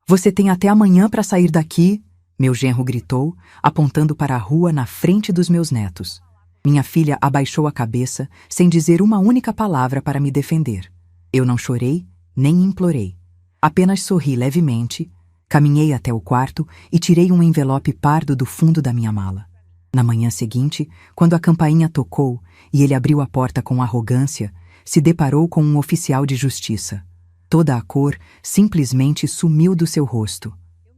Você tem até amanhã para sair daqui, meu genro gritou, apontando para a rua na frente dos meus netos. Minha filha abaixou a cabeça, sem dizer uma única palavra para me defender. Eu não chorei, nem implorei. Apenas sorri levemente, caminhei até o quarto e tirei um envelope pardo do fundo da minha mala. Na manhã seguinte, quando a campainha tocou e ele abriu a porta com arrogância, se deparou com um oficial de justiça. Toda a cor simplesmente sumiu do seu rosto.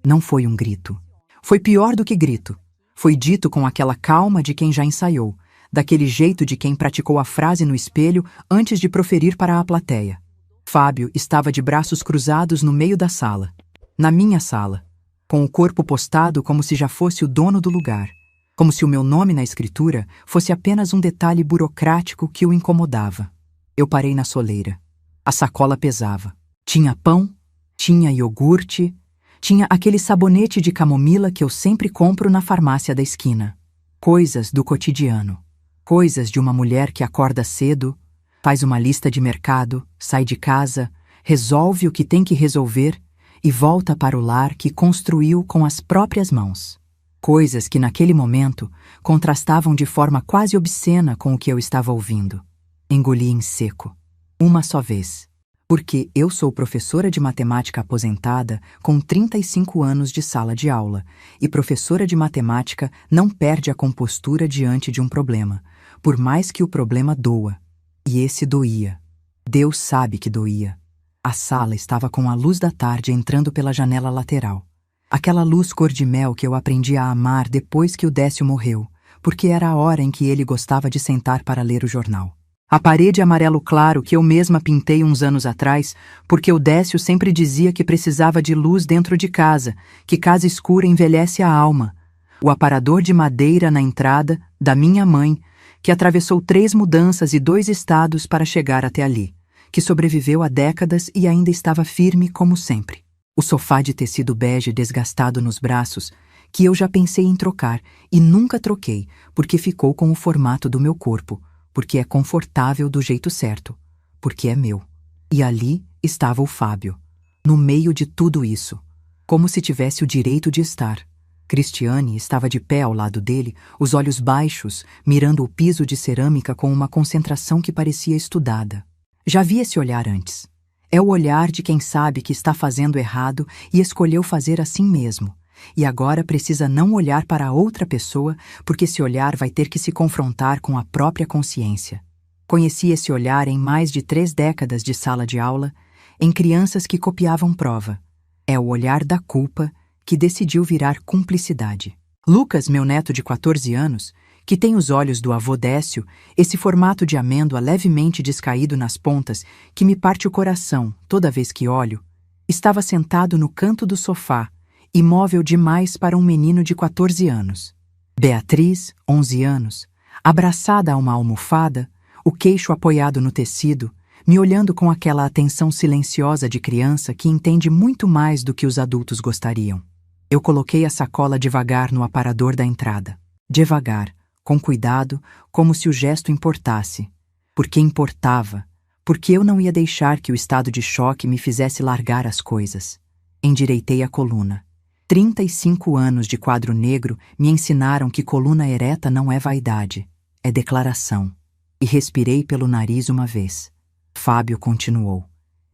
Não foi um grito. Foi pior do que grito. Foi dito com aquela calma de quem já ensaiou, daquele jeito de quem praticou a frase no espelho antes de proferir para a plateia. Fábio estava de braços cruzados no meio da sala. Na minha sala. Com o corpo postado como se já fosse o dono do lugar. Como se o meu nome na escritura fosse apenas um detalhe burocrático que o incomodava. Eu parei na soleira. A sacola pesava. Tinha pão, tinha iogurte, tinha aquele sabonete de camomila que eu sempre compro na farmácia da esquina. Coisas do cotidiano. Coisas de uma mulher que acorda cedo, faz uma lista de mercado, sai de casa, resolve o que tem que resolver e volta para o lar que construiu com as próprias mãos. Coisas que naquele momento contrastavam de forma quase obscena com o que eu estava ouvindo. Engoli em seco. Uma só vez. Porque eu sou professora de matemática aposentada com 35 anos de sala de aula, e professora de matemática não perde a compostura diante de um problema, por mais que o problema doa. E esse doía. Deus sabe que doía. A sala estava com a luz da tarde entrando pela janela lateral. Aquela luz cor-de-mel que eu aprendi a amar depois que o Décio morreu, porque era a hora em que ele gostava de sentar para ler o jornal. A parede amarelo claro que eu mesma pintei uns anos atrás, porque o Décio sempre dizia que precisava de luz dentro de casa, que casa escura envelhece a alma. O aparador de madeira na entrada, da minha mãe, que atravessou 3 mudanças e 2 estados para chegar até ali, que sobreviveu a décadas e ainda estava firme como sempre. O sofá de tecido bege desgastado nos braços, que eu já pensei em trocar e nunca troquei, porque ficou com o formato do meu corpo, porque é confortável do jeito certo, porque é meu. E ali estava o Fábio, no meio de tudo isso, como se tivesse o direito de estar. Cristiane estava de pé ao lado dele, os olhos baixos, mirando o piso de cerâmica com uma concentração que parecia estudada. Já vi esse olhar antes. É o olhar de quem sabe que está fazendo errado e escolheu fazer assim mesmo. E agora precisa não olhar para outra pessoa, porque esse olhar vai ter que se confrontar com a própria consciência. Conheci esse olhar em mais de 3 décadas de sala de aula, em crianças que copiavam prova. É o olhar da culpa que decidiu virar cumplicidade. Lucas, meu neto de 14 anos, que tem os olhos do avô Décio, esse formato de amêndoa levemente descaído nas pontas que me parte o coração toda vez que olho, estava sentado no canto do sofá, imóvel demais para um menino de 14 anos. Beatriz, 11 anos, abraçada a uma almofada, o queixo apoiado no tecido, me olhando com aquela atenção silenciosa de criança que entende muito mais do que os adultos gostariam. Eu coloquei a sacola devagar no aparador da entrada. Devagar, com cuidado, como se o gesto importasse. Porque importava, porque eu não ia deixar que o estado de choque me fizesse largar as coisas. Endireitei a coluna. 35 anos de quadro negro me ensinaram que coluna ereta não é vaidade, é declaração. E respirei pelo nariz uma vez. Fábio continuou.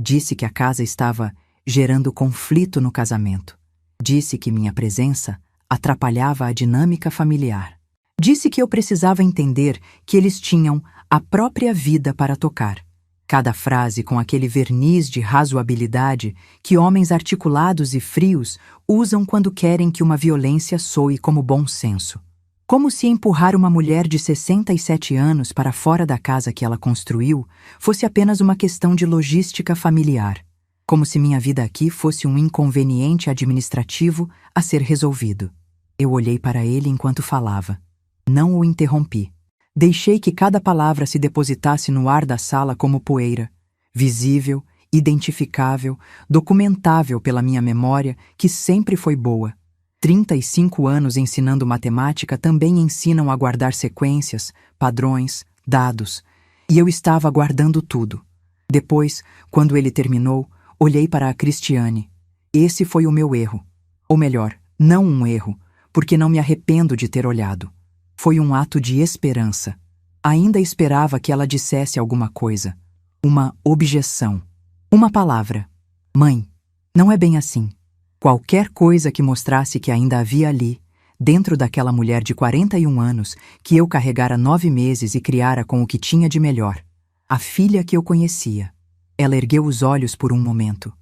Disse que a casa estava gerando conflito no casamento. Disse que minha presença atrapalhava a dinâmica familiar. Disse que eu precisava entender que eles tinham a própria vida para tocar. Cada frase com aquele verniz de razoabilidade que homens articulados e frios usam quando querem que uma violência soe como bom senso. Como se empurrar uma mulher de 67 anos para fora da casa que ela construiu fosse apenas uma questão de logística familiar. Como se minha vida aqui fosse um inconveniente administrativo a ser resolvido. Eu olhei para ele enquanto falava. Não o interrompi. Deixei que cada palavra se depositasse no ar da sala como poeira, visível, identificável, documentável pela minha memória, que sempre foi boa. 35 anos ensinando matemática também ensinam a guardar sequências, padrões, dados. E eu estava guardando tudo. Depois, quando ele terminou, olhei para a Cristiane. Esse foi o meu erro. Ou melhor, não um erro, porque não me arrependo de ter olhado. Foi um ato de esperança. Ainda esperava que ela dissesse alguma coisa. Uma objeção. Uma palavra. Mãe, não é bem assim. Qualquer coisa que mostrasse que ainda havia ali, dentro daquela mulher de 41 anos, que eu carregara 9 meses e criara com o que tinha de melhor. A filha que eu conhecia. Ela ergueu os olhos por um momento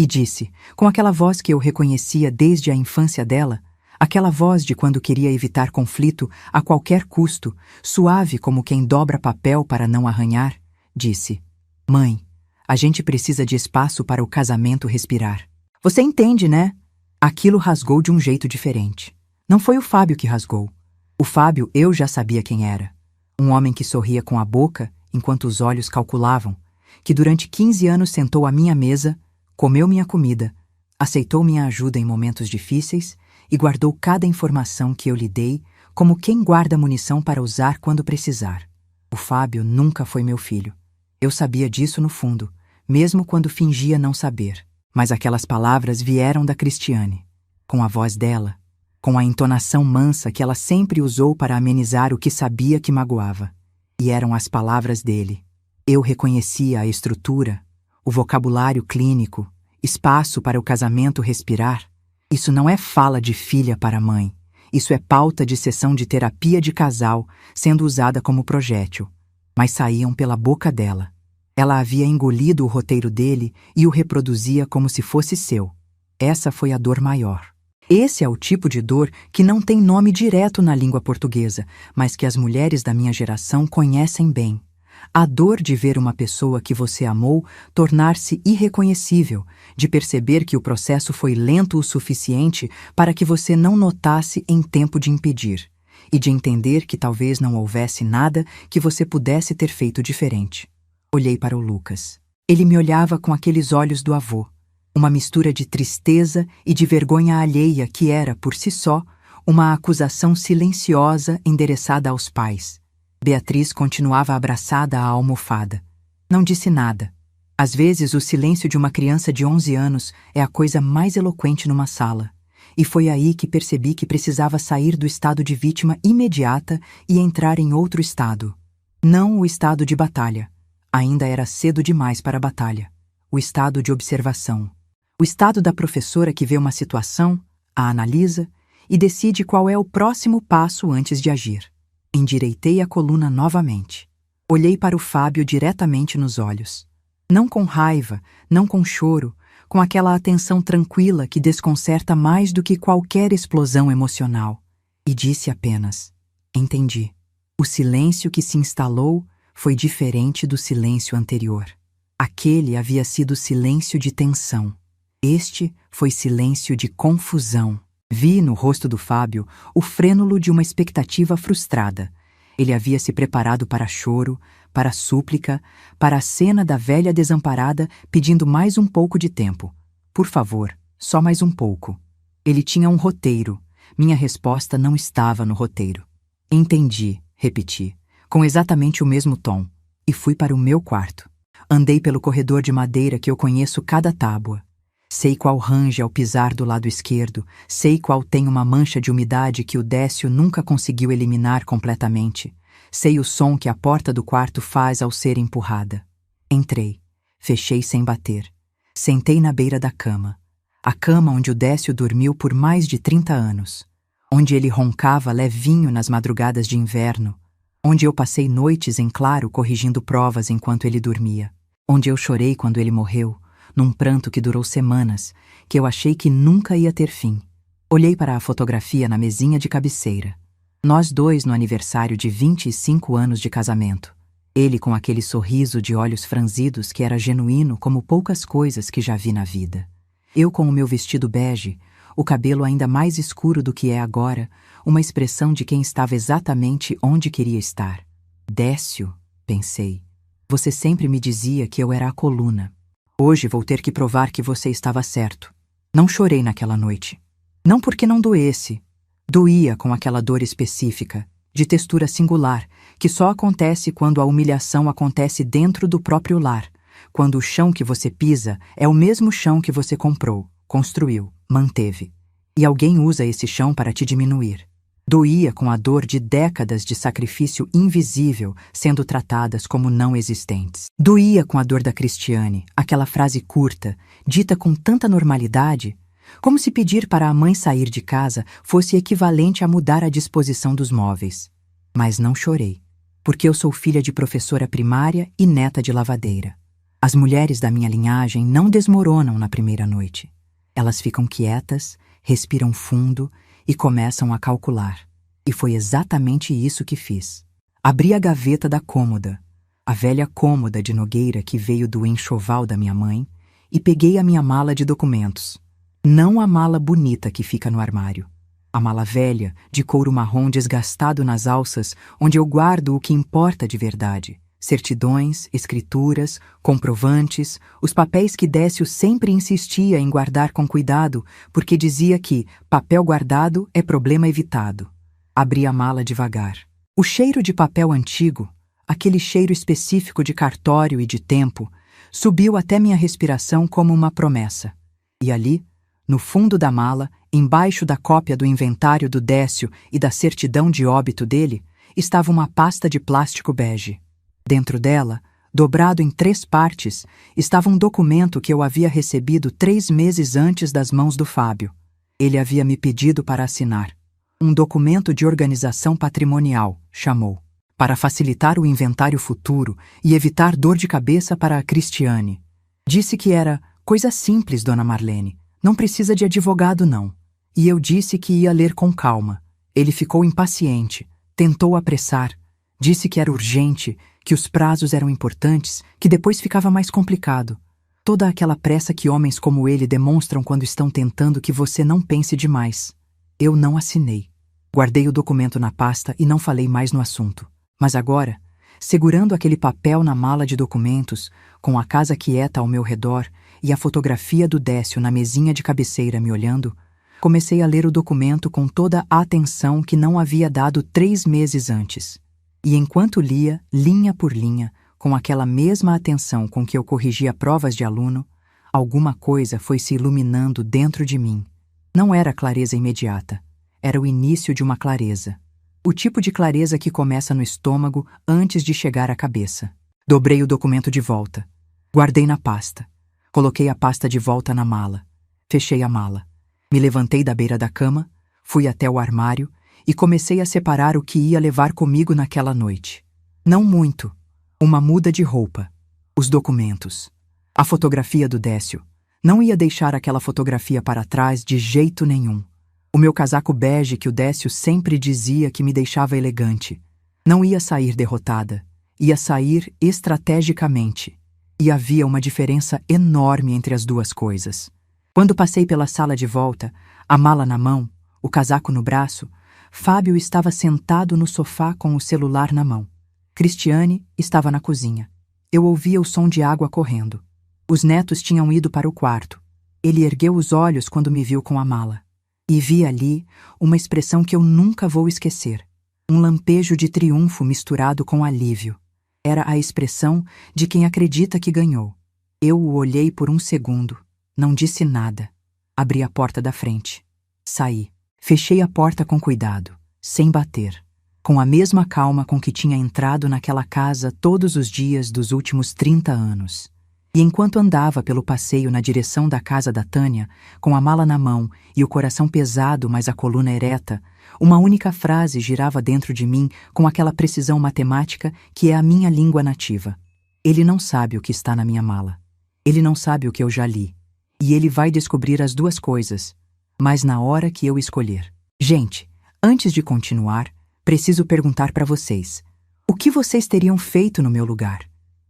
e disse, com aquela voz que eu reconhecia desde a infância dela, aquela voz de quando queria evitar conflito a qualquer custo, suave como quem dobra papel para não arranhar, disse, Mãe, a gente precisa de espaço para o casamento respirar. Você entende, né? Aquilo rasgou de um jeito diferente. Não foi o Fábio que rasgou. O Fábio eu já sabia quem era. Um homem que sorria com a boca enquanto os olhos calculavam, que durante 15 anos sentou à minha mesa, comeu minha comida, aceitou minha ajuda em momentos difíceis e guardou cada informação que eu lhe dei como quem guarda munição para usar quando precisar. O Fábio nunca foi meu filho. Eu sabia disso no fundo, mesmo quando fingia não saber. Mas aquelas palavras vieram da Cristiane, com a voz dela, com a entonação mansa que ela sempre usou para amenizar o que sabia que magoava. E eram as palavras dele. Eu reconhecia a estrutura, o vocabulário clínico, espaço para o casamento respirar. Isso não é fala de filha para mãe. Isso é pauta de sessão de terapia de casal, sendo usada como projétil. Mas saíam pela boca dela. Ela havia engolido o roteiro dele e o reproduzia como se fosse seu. Essa foi a dor maior. Esse é o tipo de dor que não tem nome direto na língua portuguesa, mas que as mulheres da minha geração conhecem bem. A dor de ver uma pessoa que você amou tornar-se irreconhecível, de perceber que o processo foi lento o suficiente para que você não notasse em tempo de impedir, e de entender que talvez não houvesse nada que você pudesse ter feito diferente. Olhei para o Lucas. Ele me olhava com aqueles olhos do avô, uma mistura de tristeza e de vergonha alheia que era, por si só, uma acusação silenciosa endereçada aos pais. Beatriz continuava abraçada à almofada. Não disse nada. Às vezes, o silêncio de uma criança de 11 anos é a coisa mais eloquente numa sala. E foi aí que percebi que precisava sair do estado de vítima imediata e entrar em outro estado. Não o estado de batalha. Ainda era cedo demais para a batalha. O estado de observação. O estado da professora que vê uma situação, a analisa e decide qual é o próximo passo antes de agir. Endireitei a coluna novamente. Olhei para o Fábio diretamente nos olhos. Não com raiva, não com choro, com aquela atenção tranquila que desconcerta mais do que qualquer explosão emocional. E disse apenas, entendi. O silêncio que se instalou foi diferente do silêncio anterior. Aquele havia sido silêncio de tensão. Este foi silêncio de confusão. Vi no rosto do Fábio o frênulo de uma expectativa frustrada. Ele havia se preparado para choro, para súplica, para a cena da velha desamparada pedindo mais um pouco de tempo. Por favor, só mais um pouco. Ele tinha um roteiro. Minha resposta não estava no roteiro. Entendi, repeti, com exatamente o mesmo tom, e fui para o meu quarto. Andei pelo corredor de madeira que eu conheço cada tábua. Sei qual range ao pisar do lado esquerdo, sei qual tem uma mancha de umidade que o Décio nunca conseguiu eliminar completamente. Sei o som que a porta do quarto faz ao ser empurrada. Entrei, fechei sem bater. Sentei na beira da cama. A cama onde o Décio dormiu por mais de 30 anos. Onde ele roncava levinho nas madrugadas de inverno. Onde eu passei noites em claro corrigindo provas enquanto ele dormia. Onde eu chorei quando ele morreu, num pranto que durou semanas, que eu achei que nunca ia ter fim. Olhei para a fotografia na mesinha de cabeceira. Nós dois no aniversário de 25 anos de casamento. Ele com aquele sorriso de olhos franzidos que era genuíno como poucas coisas que já vi na vida. Eu com o meu vestido bege, o cabelo ainda mais escuro do que é agora, uma expressão de quem estava exatamente onde queria estar. Décio, pensei. Você sempre me dizia que eu era a coluna. Hoje vou ter que provar que você estava certo. Não chorei naquela noite. Não porque não doesse. Doía com aquela dor específica, de textura singular, que só acontece quando a humilhação acontece dentro do próprio lar, quando o chão que você pisa é o mesmo chão que você comprou, construiu, manteve. E alguém usa esse chão para te diminuir. Doía com a dor de décadas de sacrifício invisível sendo tratadas como não existentes. Doía com a dor da Cristiane, aquela frase curta, dita com tanta normalidade, como se pedir para a mãe sair de casa fosse equivalente a mudar a disposição dos móveis. Mas não chorei, porque eu sou filha de professora primária e neta de lavadeira. As mulheres da minha linhagem não desmoronam na primeira noite. Elas ficam quietas, respiram fundo e começam a calcular. E foi exatamente isso que fiz. Abri a gaveta da cômoda, a velha cômoda de Nogueira que veio do enxoval da minha mãe, e peguei a minha mala de documentos. Não a mala bonita que fica no armário. A mala velha, de couro marrom desgastado nas alças, onde eu guardo o que importa de verdade. Certidões, escrituras, comprovantes, os papéis que Décio sempre insistia em guardar com cuidado, porque dizia que papel guardado é problema evitado. Abri a mala devagar. O cheiro de papel antigo, aquele cheiro específico de cartório e de tempo, subiu até minha respiração como uma promessa. E ali, no fundo da mala, embaixo da cópia do inventário do Décio e da certidão de óbito dele, estava uma pasta de plástico bege. Dentro dela, dobrado em 3 partes, estava um documento que eu havia recebido 3 meses antes das mãos do Fábio. Ele havia me pedido para assinar. Um documento de organização patrimonial, chamou, para facilitar o inventário futuro e evitar dor de cabeça para a Cristiane. Disse que era coisa simples, dona Marlene, não precisa de advogado não. E eu disse que ia ler com calma. Ele ficou impaciente, tentou apressar, disse que era urgente, que os prazos eram importantes, que depois ficava mais complicado. Toda aquela pressa que homens como ele demonstram quando estão tentando que você não pense demais. Eu não assinei. Guardei o documento na pasta e não falei mais no assunto. Mas agora, segurando aquele papel na mala de documentos, com a casa quieta ao meu redor e a fotografia do Décio na mesinha de cabeceira me olhando, comecei a ler o documento com toda a atenção que não havia dado 3 meses antes. E enquanto lia, linha por linha, com aquela mesma atenção com que eu corrigia provas de aluno, alguma coisa foi se iluminando dentro de mim. Não era clareza imediata, era o início de uma clareza. O tipo de clareza que começa no estômago antes de chegar à cabeça. Dobrei o documento de volta. Guardei na pasta. Coloquei a pasta de volta na mala. Fechei a mala. Me levantei da beira da cama, fui até o armário e comecei a separar o que ia levar comigo naquela noite. Não muito. Uma muda de roupa. Os documentos. A fotografia do Décio. Não ia deixar aquela fotografia para trás de jeito nenhum. O meu casaco bege que o Décio sempre dizia que me deixava elegante. Não ia sair derrotada. Ia sair estrategicamente. E havia uma diferença enorme entre as duas coisas. Quando passei pela sala de volta, a mala na mão, o casaco no braço, Fábio estava sentado no sofá com o celular na mão. Cristiane estava na cozinha. Eu ouvia o som de água correndo. Os netos tinham ido para o quarto. Ele ergueu os olhos quando me viu com a mala. E vi ali uma expressão que eu nunca vou esquecer. Um lampejo de triunfo misturado com alívio. Era a expressão de quem acredita que ganhou. Eu o olhei por um segundo. Não disse nada. Abri a porta da frente. Saí. Fechei a porta com cuidado, sem bater, com a mesma calma com que tinha entrado naquela casa todos os dias dos últimos 30 anos. E enquanto andava pelo passeio na direção da casa da Tânia, com a mala na mão e o coração pesado, mas a coluna ereta, uma única frase girava dentro de mim com aquela precisão matemática que é a minha língua nativa. Ele não sabe o que está na minha mala. Ele não sabe o que eu já li. E ele vai descobrir as duas coisas, mas na hora que eu escolher. Gente, antes de continuar, preciso perguntar para vocês. O que vocês teriam feito no meu lugar?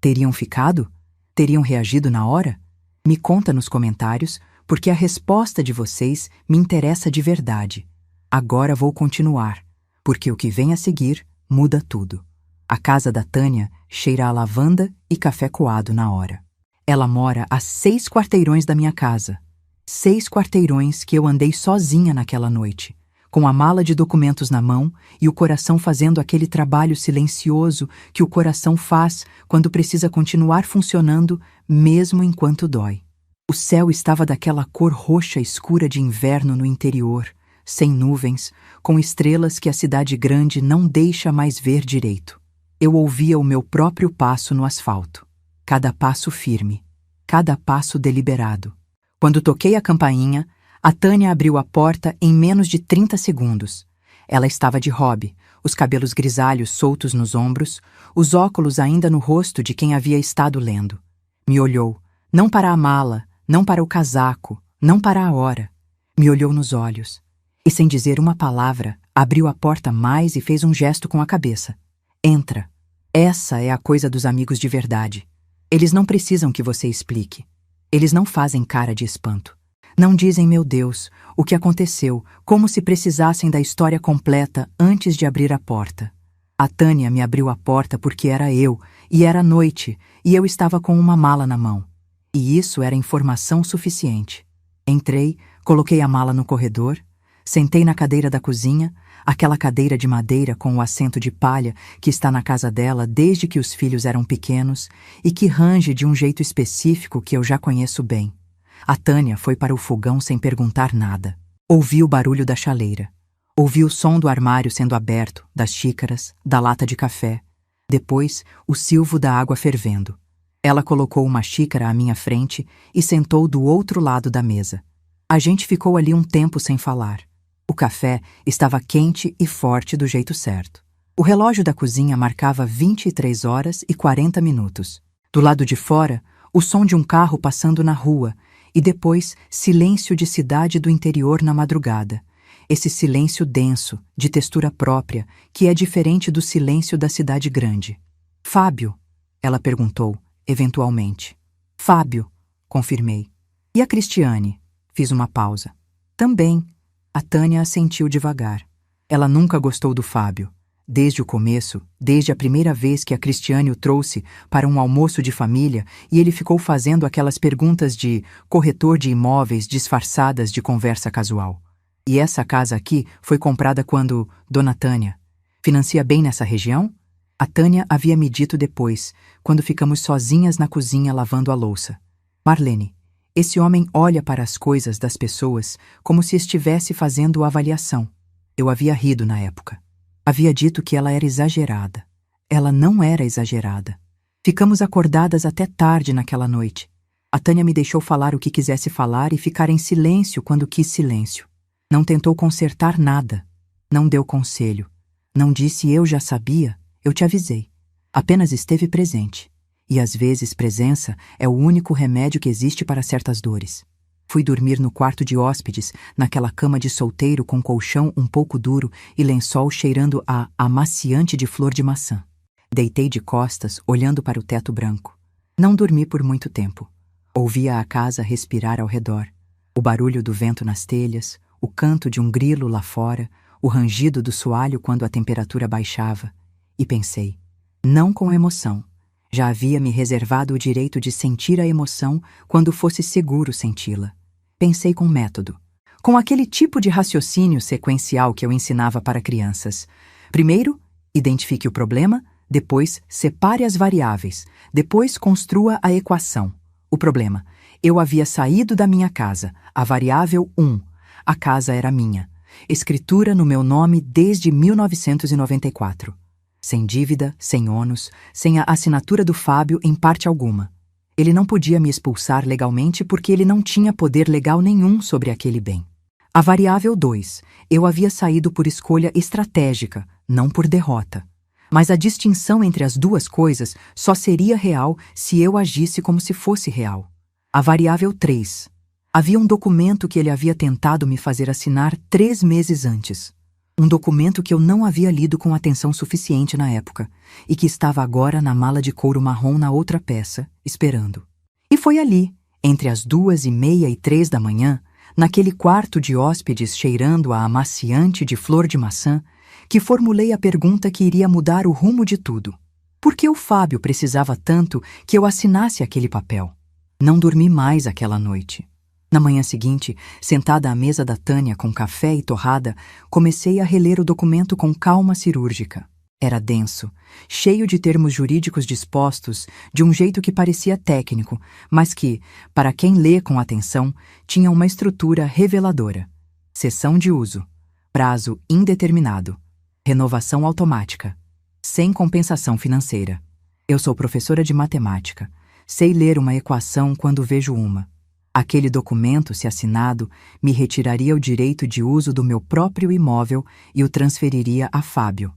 Teriam ficado? Teriam reagido na hora? Me conta nos comentários, porque a resposta de vocês me interessa de verdade. Agora vou continuar, porque o que vem a seguir muda tudo. A casa da Tânia cheira a lavanda e café coado na hora. Ela mora a 6 quarteirões da minha casa. 6 quarteirões que eu andei sozinha naquela noite, com a mala de documentos na mão e o coração fazendo aquele trabalho silencioso que o coração faz quando precisa continuar funcionando mesmo enquanto dói. O céu estava daquela cor roxa escura de inverno no interior, sem nuvens, com estrelas que a cidade grande não deixa mais ver direito. Eu ouvia o meu próprio passo no asfalto. Cada passo firme, cada passo deliberado. Quando toquei a campainha, a Tânia abriu a porta em menos de 30 segundos. Ela estava de hobby, os cabelos grisalhos soltos nos ombros, os óculos ainda no rosto de quem havia estado lendo. Me olhou, não para a mala, não para o casaco, não para a hora. Me olhou nos olhos. E sem dizer uma palavra, abriu a porta mais e fez um gesto com a cabeça. Entra. Essa é a coisa dos amigos de verdade. Eles não precisam que você explique. Eles não fazem cara de espanto. Não dizem, meu Deus, o que aconteceu, como se precisassem da história completa antes de abrir a porta. A Tânia me abriu a porta porque era eu, e era noite, e eu estava com uma mala na mão. E isso era informação suficiente. Entrei, coloquei a mala no corredor, sentei na cadeira da cozinha, aquela cadeira de madeira com o assento de palha que está na casa dela desde que os filhos eram pequenos e que range de um jeito específico que eu já conheço bem. A Tânia foi para o fogão sem perguntar nada. Ouvi o barulho da chaleira. Ouvi o som do armário sendo aberto, das xícaras, da lata de café. Depois, o silvo da água fervendo. Ela colocou uma xícara à minha frente e sentou do outro lado da mesa. A gente ficou ali um tempo sem falar. O café estava quente e forte do jeito certo. O relógio da cozinha marcava 23 horas e 40 minutos. Do lado de fora, o som de um carro passando na rua e depois silêncio de cidade do interior na madrugada. Esse silêncio denso, de textura própria, que é diferente do silêncio da cidade grande. Fábio? Ela perguntou, eventualmente. Fábio, confirmei. E a Cristiane? Fiz uma pausa. Também. A Tânia assentiu devagar. Ela nunca gostou do Fábio. Desde o começo, desde a primeira vez que a Cristiane o trouxe para um almoço de família e ele ficou fazendo aquelas perguntas de corretor de imóveis disfarçadas de conversa casual. E essa casa aqui foi comprada quando, Dona Tânia, financia bem nessa região? A Tânia havia me dito depois, quando ficamos sozinhas na cozinha lavando a louça. Marlene, esse homem olha para as coisas das pessoas como se estivesse fazendo avaliação. Eu havia rido na época. Havia dito que ela era exagerada. Ela não era exagerada. Ficamos acordadas até tarde naquela noite. A Tânia me deixou falar o que quisesse falar e ficar em silêncio quando quis silêncio. Não tentou consertar nada. Não deu conselho. Não disse eu já sabia, eu te avisei. Apenas esteve presente. E às vezes presença é o único remédio que existe para certas dores. Fui dormir no quarto de hóspedes, naquela cama de solteiro com colchão um pouco duro e lençol cheirando a amaciante de flor de maçã. Deitei de costas, olhando para o teto branco. Não dormi por muito tempo. Ouvia a casa respirar ao redor. O barulho do vento nas telhas, o canto de um grilo lá fora, o rangido do soalho quando a temperatura baixava. E pensei, não com emoção. Já havia me reservado o direito de sentir a emoção quando fosse seguro senti-la. Pensei com método, com aquele tipo de raciocínio sequencial que eu ensinava para crianças. Primeiro, identifique o problema, depois separe as variáveis, depois construa a equação. O problema, eu havia saído da minha casa, a variável 1. A casa era minha. Escritura no meu nome desde 1994. Sem dívida, sem ônus, sem a assinatura do Fábio em parte alguma. Ele não podia me expulsar legalmente porque ele não tinha poder legal nenhum sobre aquele bem. A variável 2. Eu havia saído por escolha estratégica, não por derrota. Mas a distinção entre as duas coisas só seria real se eu agisse como se fosse real. A variável 3. Havia um documento que ele havia tentado me fazer assinar 3 meses antes. Um documento que eu não havia lido com atenção suficiente na época e que estava agora na mala de couro marrom na outra peça, esperando. E foi ali, entre as 2:30 e 3 da manhã, naquele quarto de hóspedes cheirando a amaciante de flor de maçã, que formulei a pergunta que iria mudar o rumo de tudo. Por que o Fábio precisava tanto que eu assinasse aquele papel? Não dormi mais aquela noite. Na manhã seguinte, sentada à mesa da Tânia com café e torrada, comecei a reler o documento com calma cirúrgica. Era denso, cheio de termos jurídicos dispostos de um jeito que parecia técnico, mas que, para quem lê com atenção, tinha uma estrutura reveladora. Cessão de uso, prazo indeterminado, renovação automática, sem compensação financeira. Eu sou professora de matemática. Sei ler uma equação quando vejo uma. Aquele documento, se assinado, me retiraria o direito de uso do meu próprio imóvel e o transferiria a Fábio.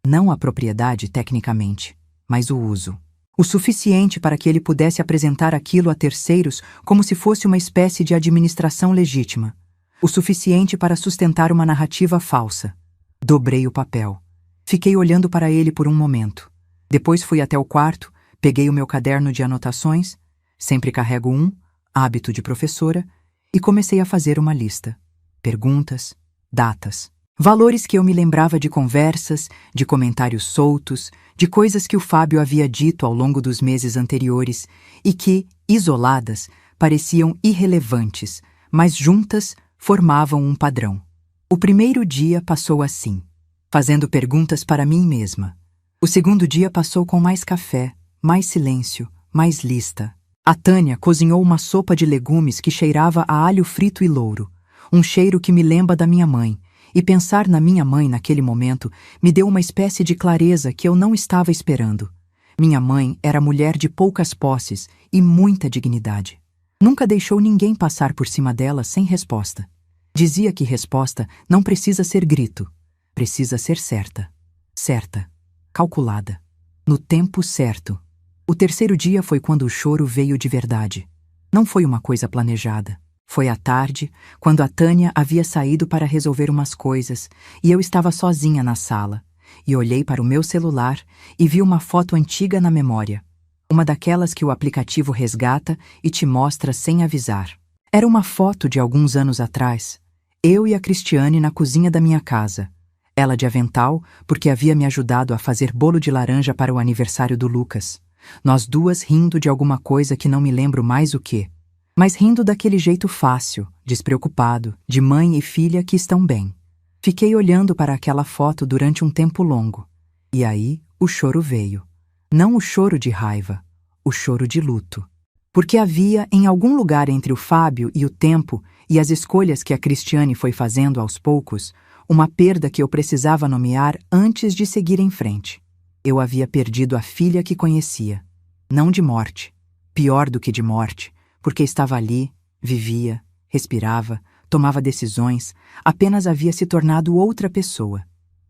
Não a propriedade, tecnicamente, mas o uso. O suficiente para que ele pudesse apresentar aquilo a terceiros como se fosse uma espécie de administração legítima. O suficiente para sustentar uma narrativa falsa. Dobrei o papel. Fiquei olhando para ele por um momento. Depois fui até o quarto, peguei o meu caderno de anotações, sempre carrego um, hábito de professora, e comecei a fazer uma lista. Perguntas, datas, valores que eu me lembrava de conversas, de comentários soltos, de coisas que o Fábio havia dito ao longo dos meses anteriores e que, isoladas, pareciam irrelevantes, mas juntas formavam um padrão. O primeiro dia passou assim, fazendo perguntas para mim mesma. O segundo dia passou com mais café, mais silêncio, mais lista. A Tânia cozinhou uma sopa de legumes que cheirava a alho frito e louro, um cheiro que me lembra da minha mãe, e pensar na minha mãe naquele momento me deu uma espécie de clareza que eu não estava esperando. Minha mãe era mulher de poucas posses e muita dignidade. Nunca deixou ninguém passar por cima dela sem resposta. Dizia que resposta não precisa ser grito, precisa ser certa. Certa. Calculada. No tempo certo. O terceiro dia foi quando o choro veio de verdade. Não foi uma coisa planejada. Foi à tarde, quando a Tânia havia saído para resolver umas coisas, e eu estava sozinha na sala, e olhei para o meu celular e vi uma foto antiga na memória. Uma daquelas que o aplicativo resgata e te mostra sem avisar. Era uma foto de alguns anos atrás. Eu e a Cristiane na cozinha da minha casa. Ela de avental, porque havia me ajudado a fazer bolo de laranja para o aniversário do Lucas. Nós duas rindo de alguma coisa que não me lembro mais o quê. Mas rindo daquele jeito fácil, despreocupado, de mãe e filha que estão bem. Fiquei olhando para aquela foto durante um tempo longo. E aí o choro veio. Não o choro de raiva, o choro de luto. Porque havia, em algum lugar entre o Fábio e o tempo e as escolhas que a Cristiane foi fazendo aos poucos, uma perda que eu precisava nomear antes de seguir em frente. Eu havia perdido a filha que conhecia. Não de morte. Pior do que de morte, porque estava ali, vivia, respirava, tomava decisões, apenas havia se tornado outra pessoa.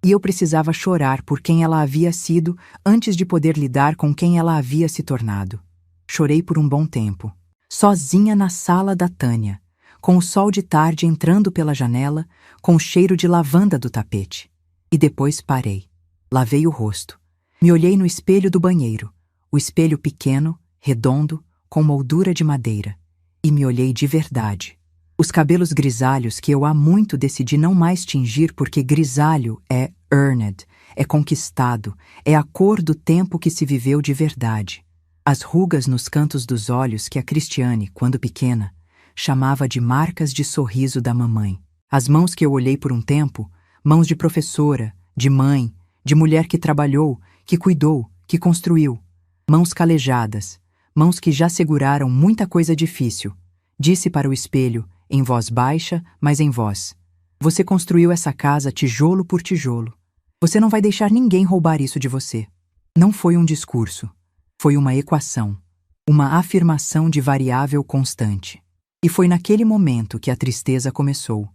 E eu precisava chorar por quem ela havia sido antes de poder lidar com quem ela havia se tornado. Chorei por um bom tempo, sozinha na sala da Tânia, com o sol de tarde entrando pela janela, com o cheiro de lavanda do tapete. E depois parei. Lavei o rosto. Me olhei no espelho do banheiro, o espelho pequeno, redondo, com moldura de madeira. E me olhei de verdade. Os cabelos grisalhos que eu há muito decidi não mais tingir porque grisalho é earned, é conquistado, é a cor do tempo que se viveu de verdade. As rugas nos cantos dos olhos que a Cristiane, quando pequena, chamava de marcas de sorriso da mamãe. As mãos que eu olhei por um tempo, mãos de professora, de mãe, de mulher que trabalhou, que cuidou, que construiu. Mãos calejadas, mãos que já seguraram muita coisa difícil. Disse para o espelho, em voz baixa, mas em voz: você construiu essa casa tijolo por tijolo. Você não vai deixar ninguém roubar isso de você. Não foi um discurso. Foi uma equação. Uma afirmação de variável constante. E foi naquele momento que a tristeza começou,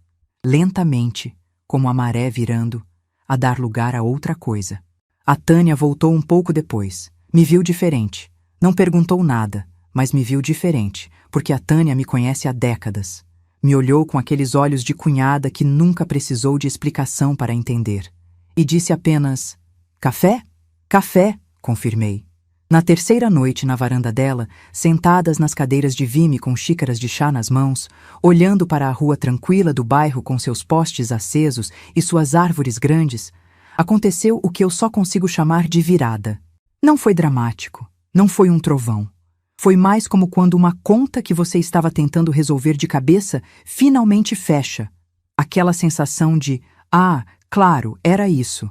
lentamente, como a maré virando, a dar lugar a outra coisa. A Tânia voltou um pouco depois. Me viu diferente. Não perguntou nada, mas me viu diferente, porque a Tânia me conhece há décadas. Me olhou com aqueles olhos de cunhada que nunca precisou de explicação para entender. E disse apenas: café? Café, confirmei. Na terceira noite, na varanda dela, sentadas nas cadeiras de vime com xícaras de chá nas mãos, olhando para a rua tranquila do bairro com seus postes acesos e suas árvores grandes, aconteceu o que eu só consigo chamar de virada. Não foi dramático, não foi um trovão. Foi mais como quando uma conta que você estava tentando resolver de cabeça finalmente fecha. Aquela sensação de, claro, era isso.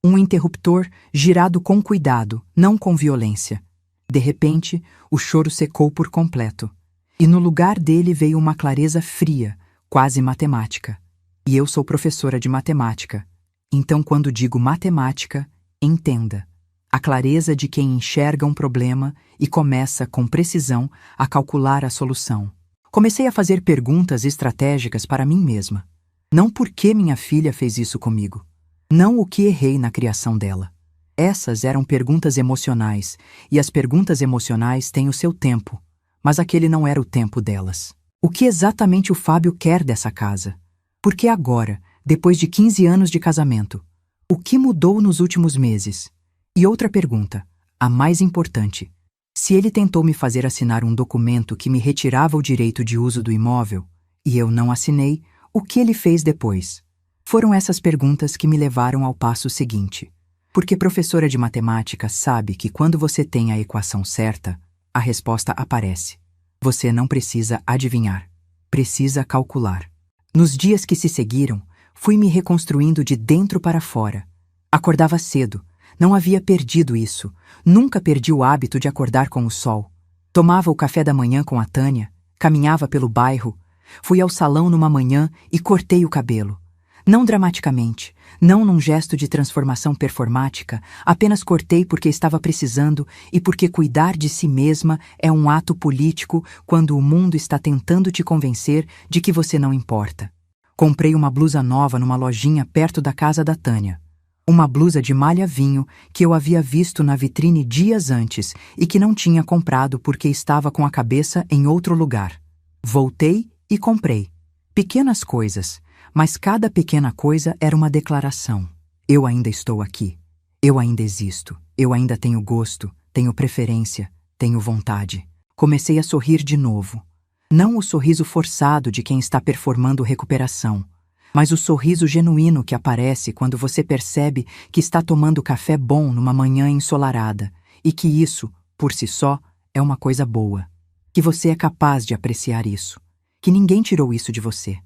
Um interruptor girado com cuidado, não com violência. De repente, o choro secou por completo. E no lugar dele veio uma clareza fria, quase matemática. E eu sou professora de matemática. Então, quando digo matemática, entenda. A clareza de quem enxerga um problema e começa, com precisão, a calcular a solução. Comecei a fazer perguntas estratégicas para mim mesma. Não por que minha filha fez isso comigo. Não o que errei na criação dela. Essas eram perguntas emocionais, e as perguntas emocionais têm o seu tempo, mas aquele não era o tempo delas. O que exatamente o Fábio quer dessa casa? Por que agora, depois de 15 anos de casamento? O que mudou nos últimos meses? E outra pergunta, a mais importante. Se ele tentou me fazer assinar um documento que me retirava o direito de uso do imóvel, e eu não assinei, o que ele fez depois? Foram essas perguntas que me levaram ao passo seguinte. Porque professora de matemática sabe que quando você tem a equação certa, a resposta aparece. Você não precisa adivinhar, precisa calcular. Nos dias que se seguiram, fui me reconstruindo de dentro para fora. Acordava cedo, não havia perdido isso, nunca perdi o hábito de acordar com o sol. Tomava o café da manhã com a Tânia, caminhava pelo bairro, fui ao salão numa manhã e cortei o cabelo. Não dramaticamente, não num gesto de transformação performática, apenas cortei porque estava precisando e porque cuidar de si mesma é um ato político quando o mundo está tentando te convencer de que você não importa. Comprei uma blusa nova numa lojinha perto da casa da Tânia. Uma blusa de malha vinho que eu havia visto na vitrine dias antes e que não tinha comprado porque estava com a cabeça em outro lugar. Voltei e comprei. Pequenas coisas, mas cada pequena coisa era uma declaração. Eu ainda estou aqui. Eu ainda existo. Eu ainda tenho gosto, tenho preferência, tenho vontade. Comecei a sorrir de novo. Não o sorriso forçado de quem está performando recuperação, mas o sorriso genuíno que aparece quando você percebe que está tomando café bom numa manhã ensolarada e que isso, por si só, é uma coisa boa. Que você é capaz de apreciar isso. Que ninguém tirou isso de você.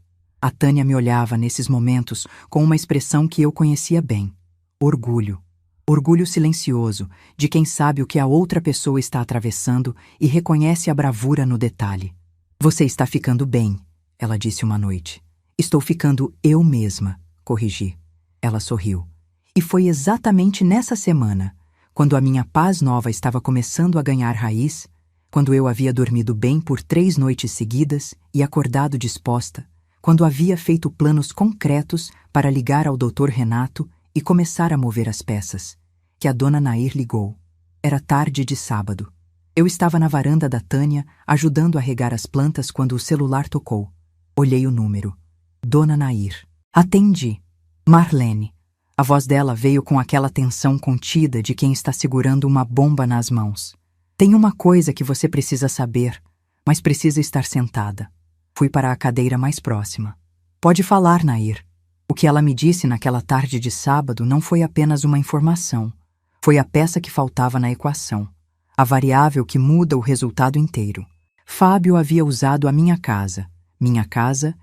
A Tânia me olhava nesses momentos com uma expressão que eu conhecia bem. Orgulho. Orgulho silencioso de quem sabe o que a outra pessoa está atravessando e reconhece a bravura no detalhe. Você está ficando bem, ela disse uma noite. Estou ficando eu mesma, corrigi. Ela sorriu. E foi exatamente nessa semana, quando a minha paz nova estava começando a ganhar raiz, quando eu havia dormido bem por 3 noites seguidas e acordado disposta, quando havia feito planos concretos para ligar ao Dr. Renato e começar a mover as peças, que a dona Nair ligou. Era tarde de sábado. Eu estava na varanda da Tânia, ajudando a regar as plantas quando o celular tocou. Olhei o número. Dona Nair. Atendi. Marlene. A voz dela veio com aquela tensão contida de quem está segurando uma bomba nas mãos. Tem uma coisa que você precisa saber, mas precisa estar sentada. Fui para a cadeira mais próxima. Pode falar, Nair. O que ela me disse naquela tarde de sábado não foi apenas uma informação. Foi a peça que faltava na equação. A variável que muda o resultado inteiro. Fábio havia usado a minha casa,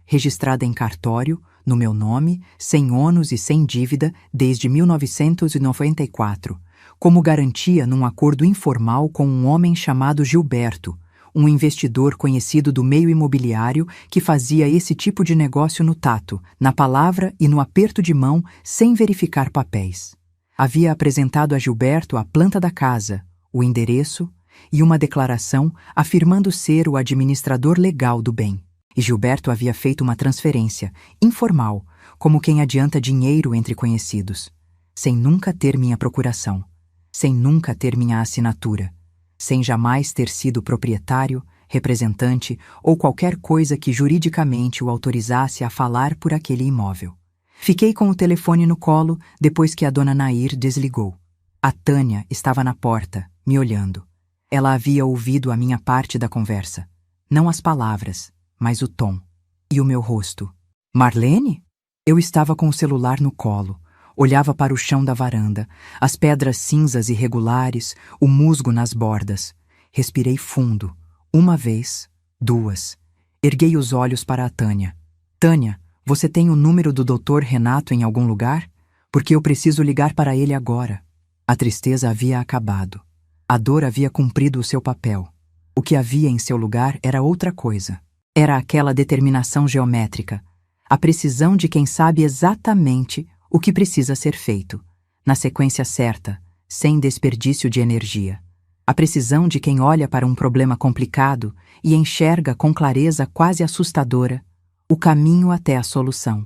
registrada em cartório, no meu nome, sem ônus e sem dívida, desde 1994, como garantia num acordo informal com um homem chamado Gilberto, um investidor conhecido do meio imobiliário que fazia esse tipo de negócio no tato, na palavra e no aperto de mão, sem verificar papéis. Havia apresentado a Gilberto a planta da casa, o endereço e uma declaração afirmando ser o administrador legal do bem. E Gilberto havia feito uma transferência, informal, como quem adianta dinheiro entre conhecidos, sem nunca ter minha procuração, sem nunca ter minha assinatura, sem jamais ter sido proprietário, representante ou qualquer coisa que juridicamente o autorizasse a falar por aquele imóvel. Fiquei com o telefone no colo depois que a dona Nair desligou. A Tânia estava na porta, me olhando. Ela havia ouvido a minha parte da conversa. Não as palavras, mas o tom. E o meu rosto. Marlene? Eu estava com o celular no colo. Olhava para o chão da varanda, as pedras cinzas irregulares, o musgo nas bordas. Respirei fundo. 1 vez, 2. Erguei os olhos para a Tânia. Tânia, você tem o número do Dr. Renato em algum lugar? Porque eu preciso ligar para ele agora. A tristeza havia acabado. A dor havia cumprido o seu papel. O que havia em seu lugar era outra coisa. Era aquela determinação geométrica, a precisão de quem sabe exatamente o que precisa ser feito, na sequência certa, sem desperdício de energia. A precisão de quem olha para um problema complicado e enxerga com clareza quase assustadora o caminho até a solução.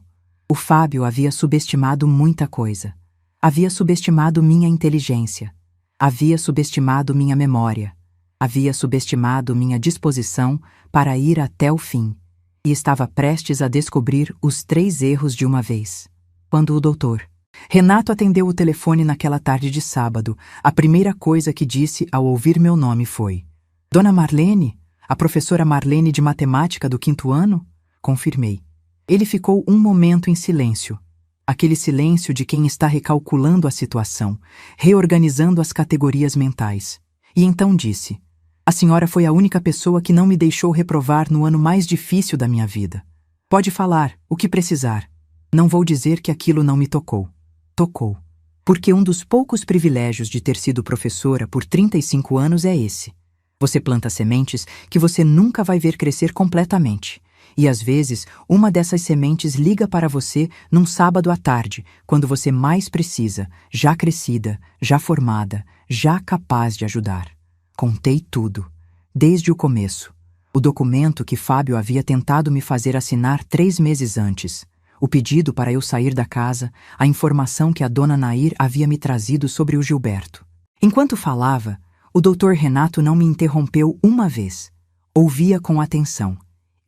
O Fábio havia subestimado muita coisa. Havia subestimado minha inteligência. Havia subestimado minha memória. Havia subestimado minha disposição para ir até o fim. E estava prestes a descobrir os 3 erros de uma vez. Quando o doutor Renato atendeu o telefone naquela tarde de sábado, a primeira coisa que disse ao ouvir meu nome foi: Dona Marlene? A professora Marlene de matemática do 5º ano? Confirmei. Ele ficou um momento em silêncio. Aquele silêncio de quem está recalculando a situação, reorganizando as categorias mentais. E então disse: A senhora foi a única pessoa que não me deixou reprovar no ano mais difícil da minha vida. Pode falar, o que precisar. Não vou dizer que aquilo não me tocou. Tocou. Porque um dos poucos privilégios de ter sido professora por 35 anos é esse. Você planta sementes que você nunca vai ver crescer completamente. E às vezes, uma dessas sementes liga para você num sábado à tarde, quando você mais precisa, já crescida, já formada, já capaz de ajudar. Contei tudo, desde o começo. O documento que Fábio havia tentado me fazer assinar 3 meses antes. O pedido para eu sair da casa, a informação que a dona Nair havia me trazido sobre o Gilberto. Enquanto falava, o doutor Renato não me interrompeu uma vez. Ouvia com atenção.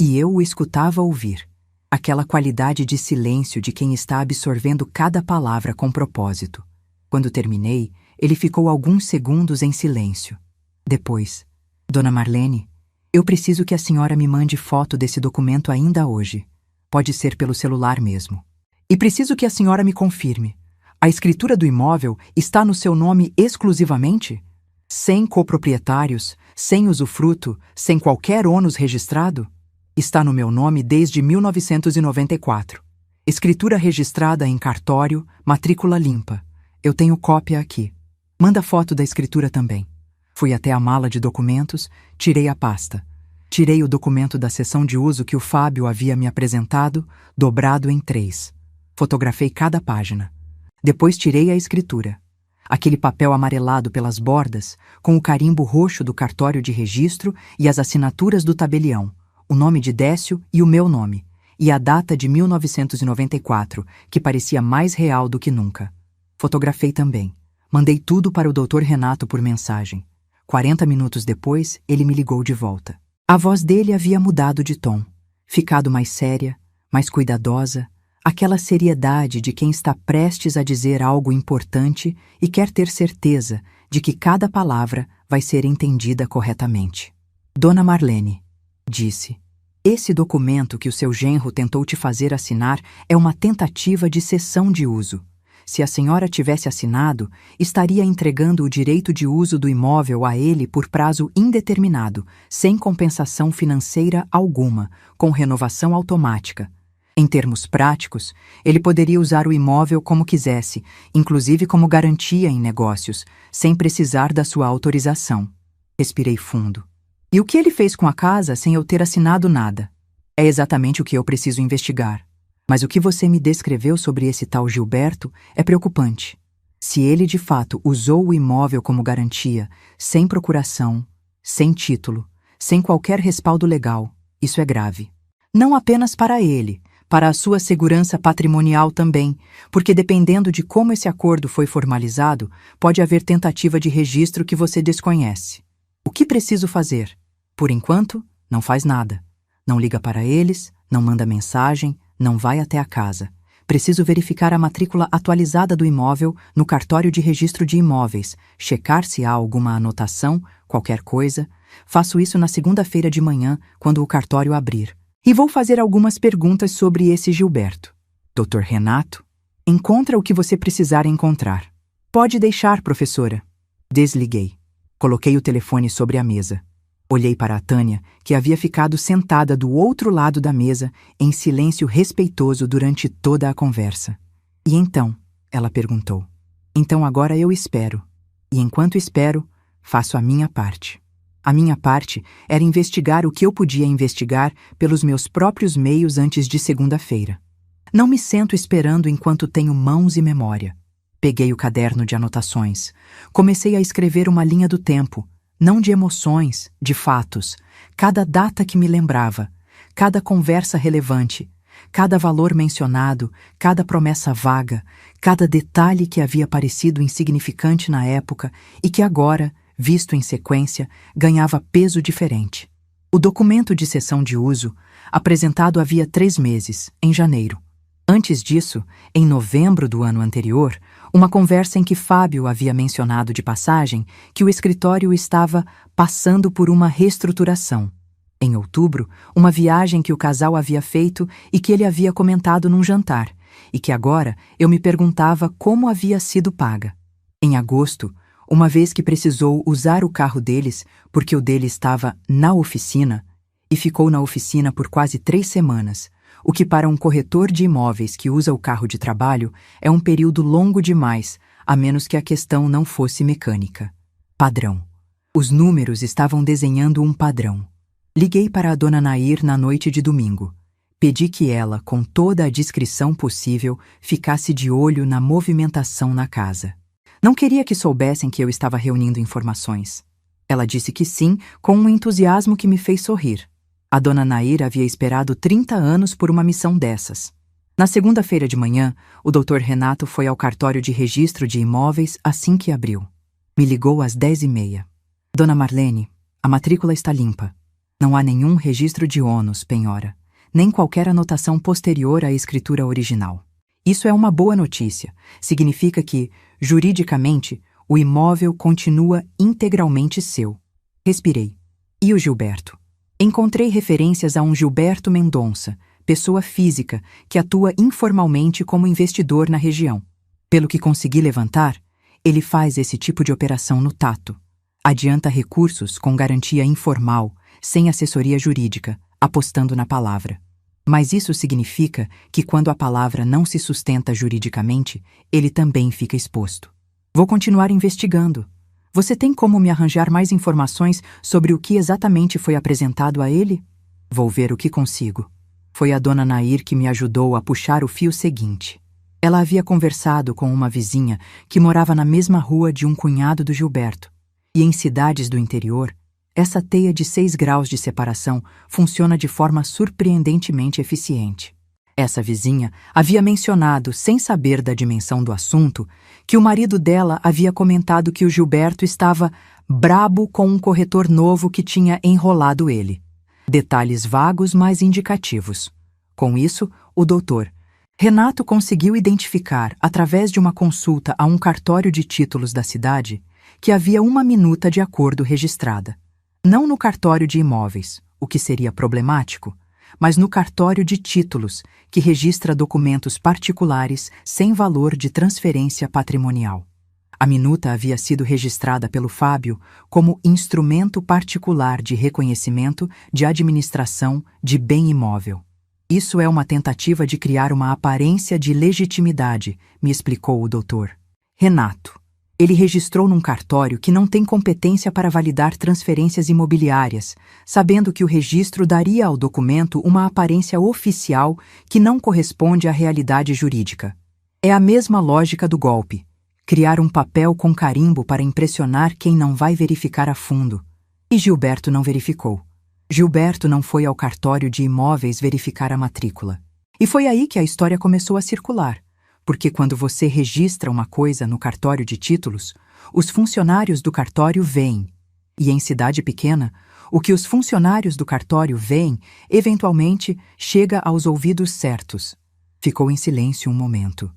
E eu o escutava ouvir. Aquela qualidade de silêncio de quem está absorvendo cada palavra com propósito. Quando terminei, ele ficou alguns segundos em silêncio. Depois: Dona Marlene, eu preciso que a senhora me mande foto desse documento ainda hoje. Pode ser pelo celular mesmo. E preciso que a senhora me confirme. A escritura do imóvel está no seu nome exclusivamente? Sem coproprietários, sem usufruto, sem qualquer ônus registrado? Está no meu nome desde 1994. Escritura registrada em cartório, matrícula limpa. Eu tenho cópia aqui. Manda foto da escritura também. Fui até a mala de documentos, tirei a pasta. Tirei o documento da seção de uso que o Fábio havia me apresentado, dobrado em 3. Fotografei cada página. Depois tirei a escritura. Aquele papel amarelado pelas bordas, com o carimbo roxo do cartório de registro e as assinaturas do tabelião, o nome de Décio e o meu nome, e a data de 1994, que parecia mais real do que nunca. Fotografei também. Mandei tudo para o doutor Renato por mensagem. 40 minutos depois, ele me ligou de volta. A voz dele havia mudado de tom, ficado mais séria, mais cuidadosa, aquela seriedade de quem está prestes a dizer algo importante e quer ter certeza de que cada palavra vai ser entendida corretamente. Dona Marlene, disse, esse documento que o seu genro tentou te fazer assinar é uma tentativa de cessão de uso. Se a senhora tivesse assinado, estaria entregando o direito de uso do imóvel a ele por prazo indeterminado, sem compensação financeira alguma, com renovação automática. Em termos práticos, ele poderia usar o imóvel como quisesse, inclusive como garantia em negócios, sem precisar da sua autorização. Respirei fundo. E o que ele fez com a casa sem eu ter assinado nada? É exatamente o que eu preciso investigar. Mas o que você me descreveu sobre esse tal Gilberto é preocupante. Se ele de fato usou o imóvel como garantia, sem procuração, sem título, sem qualquer respaldo legal, isso é grave. Não apenas para ele, para a sua segurança patrimonial também, porque dependendo de como esse acordo foi formalizado, pode haver tentativa de registro que você desconhece. O que preciso fazer? Por enquanto, não faz nada. Não liga para eles, não manda mensagem, não vai até a casa. Preciso verificar a matrícula atualizada do imóvel no cartório de registro de imóveis, checar se há alguma anotação, qualquer coisa. Faço isso na segunda-feira de manhã, quando o cartório abrir. E vou fazer algumas perguntas sobre esse Gilberto. Dr. Renato, encontra o que você precisar encontrar. Pode deixar, professora. Desliguei. Coloquei o telefone sobre a mesa. Olhei para a Tânia, que havia ficado sentada do outro lado da mesa, em silêncio respeitoso durante toda a conversa. E então, Ela perguntou. Então agora eu espero. E enquanto espero, faço a minha parte. A minha parte era investigar o que eu podia investigar pelos meus próprios meios antes de segunda-feira. Não me sento esperando enquanto tenho mãos e memória. Peguei o caderno de anotações. Comecei a escrever uma linha do tempo, não de emoções, de fatos, cada data que me lembrava, cada conversa relevante, cada valor mencionado, cada promessa vaga, cada detalhe que havia parecido insignificante na época e que agora, visto em sequência, ganhava peso diferente. O documento de cessão de uso, apresentado havia 3 meses, em janeiro. Antes disso, em novembro do ano anterior, uma conversa em que Fábio havia mencionado de passagem que o escritório estava passando por uma reestruturação. Em outubro, uma viagem que o casal havia feito e que ele havia comentado num jantar, e que agora eu me perguntava como havia sido paga. Em agosto, uma vez que precisou usar o carro deles porque o dele estava na oficina, e ficou na oficina por quase 3 semanas, o que para um corretor de imóveis que usa o carro de trabalho é um período longo demais, a menos que a questão não fosse mecânica. Padrão. Os números estavam desenhando um padrão. Liguei para a dona Nair na noite de domingo. Pedi que ela, com toda a discrição possível, ficasse de olho na movimentação na casa. Não queria que soubessem que eu estava reunindo informações. Ela disse que sim, com um entusiasmo que me fez sorrir. A dona Nair havia esperado 30 anos por uma missão dessas. Na segunda-feira de manhã, o Dr. Renato foi ao cartório de registro de imóveis assim que abriu. Me ligou às 10h30. Dona Marlene, a matrícula está limpa. Não há nenhum registro de ônus, penhora, nem qualquer anotação posterior à escritura original. Isso é uma boa notícia. Significa que, juridicamente, o imóvel continua integralmente seu. Respirei. E o Gilberto? Encontrei referências a um Gilberto Mendonça, pessoa física, que atua informalmente como investidor na região. Pelo que consegui levantar, ele faz esse tipo de operação no tato. Adianta recursos com garantia informal, sem assessoria jurídica, apostando na palavra. Mas isso significa que quando a palavra não se sustenta juridicamente, ele também fica exposto. Vou continuar investigando. Você tem como me arranjar mais informações sobre o que exatamente foi apresentado a ele? Vou ver o que consigo. Foi a dona Nair que me ajudou a puxar o fio seguinte. Ela havia conversado com uma vizinha que morava na mesma rua de um cunhado do Gilberto. E em cidades do interior, essa teia de 6 graus de separação funciona de forma surpreendentemente eficiente. Essa vizinha havia mencionado, sem saber da dimensão do assunto, que o marido dela havia comentado que o Gilberto estava brabo com um corretor novo que tinha enrolado ele. Detalhes vagos, mas indicativos. Com isso, o doutor Renato conseguiu identificar, através de uma consulta a um cartório de títulos da cidade, que havia uma minuta de acordo registrada. Não no cartório de imóveis, o que seria problemático, mas no cartório de títulos, que registra documentos particulares sem valor de transferência patrimonial. A minuta havia sido registrada pelo Fábio como instrumento particular de reconhecimento de administração de bem imóvel. Isso é uma tentativa de criar uma aparência de legitimidade, me explicou o doutor Renato. Ele registrou num cartório que não tem competência para validar transferências imobiliárias, sabendo que o registro daria ao documento uma aparência oficial que não corresponde à realidade jurídica. É a mesma lógica do golpe: criar um papel com carimbo para impressionar quem não vai verificar a fundo. E Gilberto não verificou. Gilberto não foi ao cartório de imóveis verificar a matrícula. E foi aí que a história começou a circular. Porque quando você registra uma coisa no cartório de títulos, os funcionários do cartório veem. E em cidade pequena, o que os funcionários do cartório veem, eventualmente, chega aos ouvidos certos. Ficou em silêncio um momento.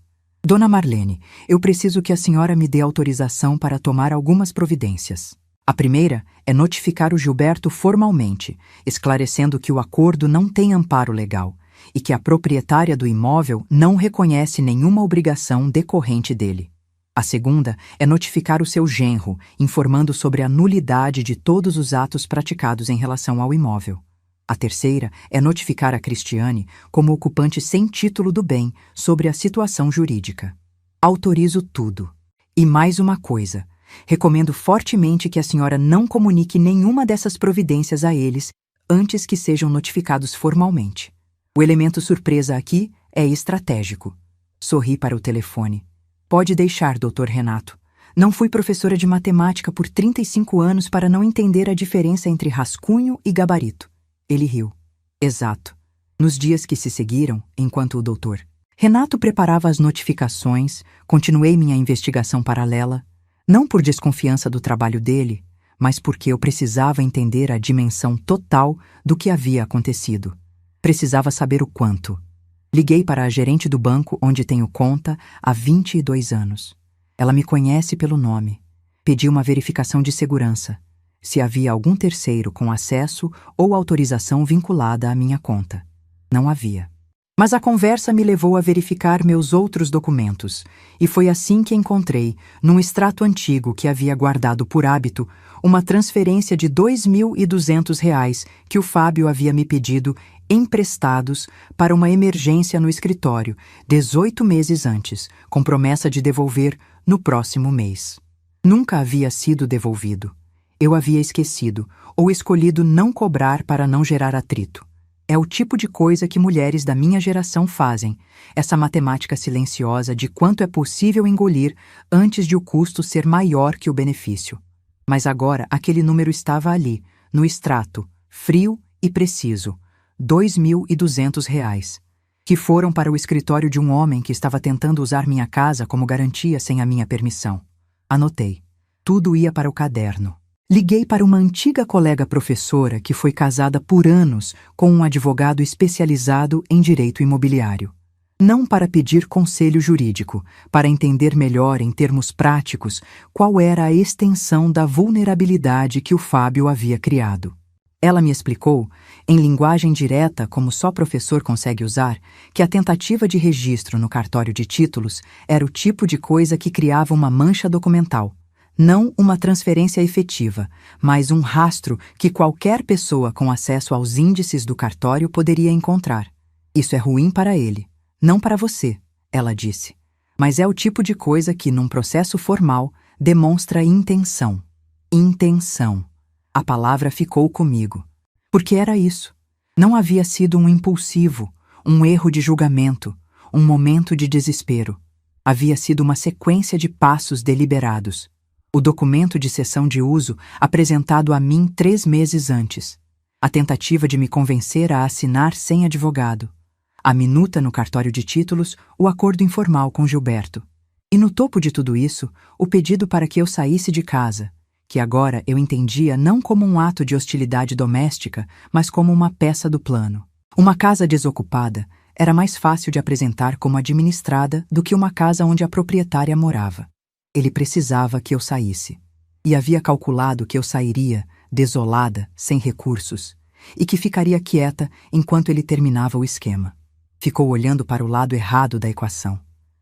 Dona Marlene, eu preciso que a senhora me dê autorização para tomar algumas providências. A primeira é notificar o Gilberto formalmente, esclarecendo que o acordo não tem amparo legal e que a proprietária do imóvel não reconhece nenhuma obrigação decorrente dele. A segunda é notificar o seu genro, informando sobre a nulidade de todos os atos praticados em relação ao imóvel. A terceira é notificar a Cristiane, como ocupante sem título do bem, sobre a situação jurídica. Autorizo tudo. E mais uma coisa. Recomendo fortemente que a senhora não comunique nenhuma dessas providências a eles antes que sejam notificados formalmente. O elemento surpresa aqui é estratégico. Sorri para o telefone. Pode deixar, Dr. Renato. Não fui professora de matemática por 35 anos para não entender a diferença entre rascunho e gabarito. Ele riu. Exato. Nos dias que se seguiram, enquanto o Dr. Renato preparava as notificações, continuei minha investigação paralela, não por desconfiança do trabalho dele, mas porque eu precisava entender a dimensão total do que havia acontecido. Precisava saber o quanto. Liguei para a gerente do banco onde tenho conta há 22 anos. Ela me conhece pelo nome. Pedi uma verificação de segurança, se havia algum terceiro com acesso ou autorização vinculada à minha conta. Não havia. Mas a conversa me levou a verificar meus outros documentos, e foi assim que encontrei, num extrato antigo que havia guardado por hábito, uma transferência de R$ 2.200 que o Fábio havia me pedido emprestados para uma emergência no escritório, 18 meses antes, com promessa de devolver no próximo mês. Nunca havia sido devolvido. Eu havia esquecido, ou escolhido não cobrar para não gerar atrito. É o tipo de coisa que mulheres da minha geração fazem, essa matemática silenciosa de quanto é possível engolir antes de o custo ser maior que o benefício. Mas agora aquele número estava ali, no extrato, frio e preciso, R$ 2.200, que foram para o escritório de um homem que estava tentando usar minha casa como garantia sem a minha permissão. Anotei. Tudo ia para o caderno. Liguei para uma antiga colega professora que foi casada por anos com um advogado especializado em direito imobiliário. Não para pedir conselho jurídico, para entender melhor em termos práticos qual era a extensão da vulnerabilidade que o Fábio havia criado. Ela me explicou, em linguagem direta como só professor consegue usar, que a tentativa de registro no cartório de títulos era o tipo de coisa que criava uma mancha documental. Não uma transferência efetiva, mas um rastro que qualquer pessoa com acesso aos índices do cartório poderia encontrar. Isso é ruim para ele, não para você, ela disse. Mas é o tipo de coisa que, num processo formal, demonstra intenção. Intenção. A palavra ficou comigo. Porque era isso. Não havia sido um impulsivo, um erro de julgamento, um momento de desespero. Havia sido uma sequência de passos deliberados. O documento de cessão de uso apresentado a mim 3 meses antes. A tentativa de me convencer a assinar sem advogado. A minuta no cartório de títulos, o acordo informal com Gilberto. E no topo de tudo isso, o pedido para que eu saísse de casa, que agora eu entendia não como um ato de hostilidade doméstica, mas como uma peça do plano. Uma casa desocupada era mais fácil de apresentar como administrada do que uma casa onde a proprietária morava. Ele precisava que eu saísse. E havia calculado que eu sairia, desolada, sem recursos, e que ficaria quieta enquanto ele terminava o esquema. Ficou olhando para o lado errado da equação.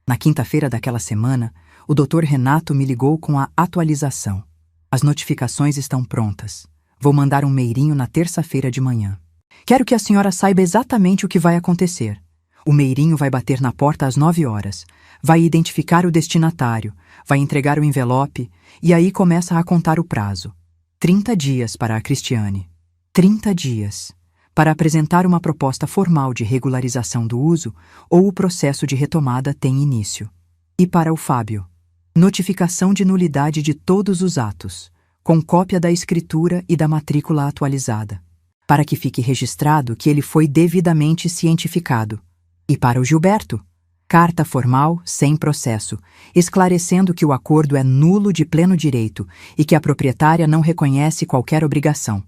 Na quinta-feira daquela semana, o Dr. Renato me ligou com a atualização. As notificações estão prontas. Vou mandar um meirinho na terça-feira de manhã. Quero que a senhora saiba exatamente o que vai acontecer. O meirinho vai bater na porta às 9 horas. Vai identificar o destinatário, vai entregar o envelope e aí começa a contar o prazo. 30 dias para a Cristiane. 30 dias para apresentar uma proposta formal de regularização do uso ou o processo de retomada tem início. E para o Fábio, notificação de nulidade de todos os atos, com cópia da escritura e da matrícula atualizada, para que fique registrado que ele foi devidamente cientificado. E para o Gilberto, carta formal sem processo, esclarecendo que o acordo é nulo de pleno direito e que a proprietária não reconhece qualquer obrigação.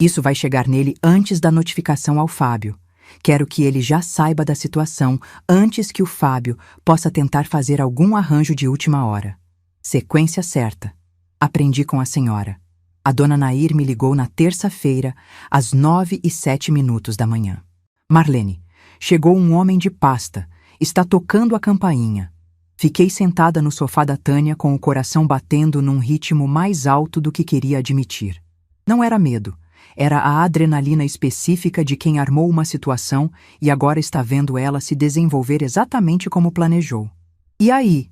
Isso vai chegar nele antes da notificação ao Fábio. Quero que ele já saiba da situação antes que o Fábio possa tentar fazer algum arranjo de última hora. Sequência certa. Aprendi com a senhora. A dona Nair me ligou na terça-feira, às 9h07 da manhã. Marlene, chegou um homem de pasta. Está tocando a campainha. Fiquei sentada no sofá da Tânia com o coração batendo num ritmo mais alto do que queria admitir. Não era medo. Era a adrenalina específica de quem armou uma situação e agora está vendo ela se desenvolver exatamente como planejou. E aí?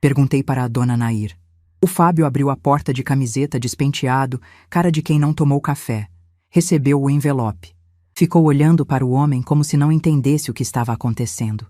Perguntei para a dona Nair. O Fábio abriu a porta de camiseta despenteado, cara de quem não tomou café. Recebeu o envelope. Ficou olhando para o homem como se não entendesse o que estava acontecendo.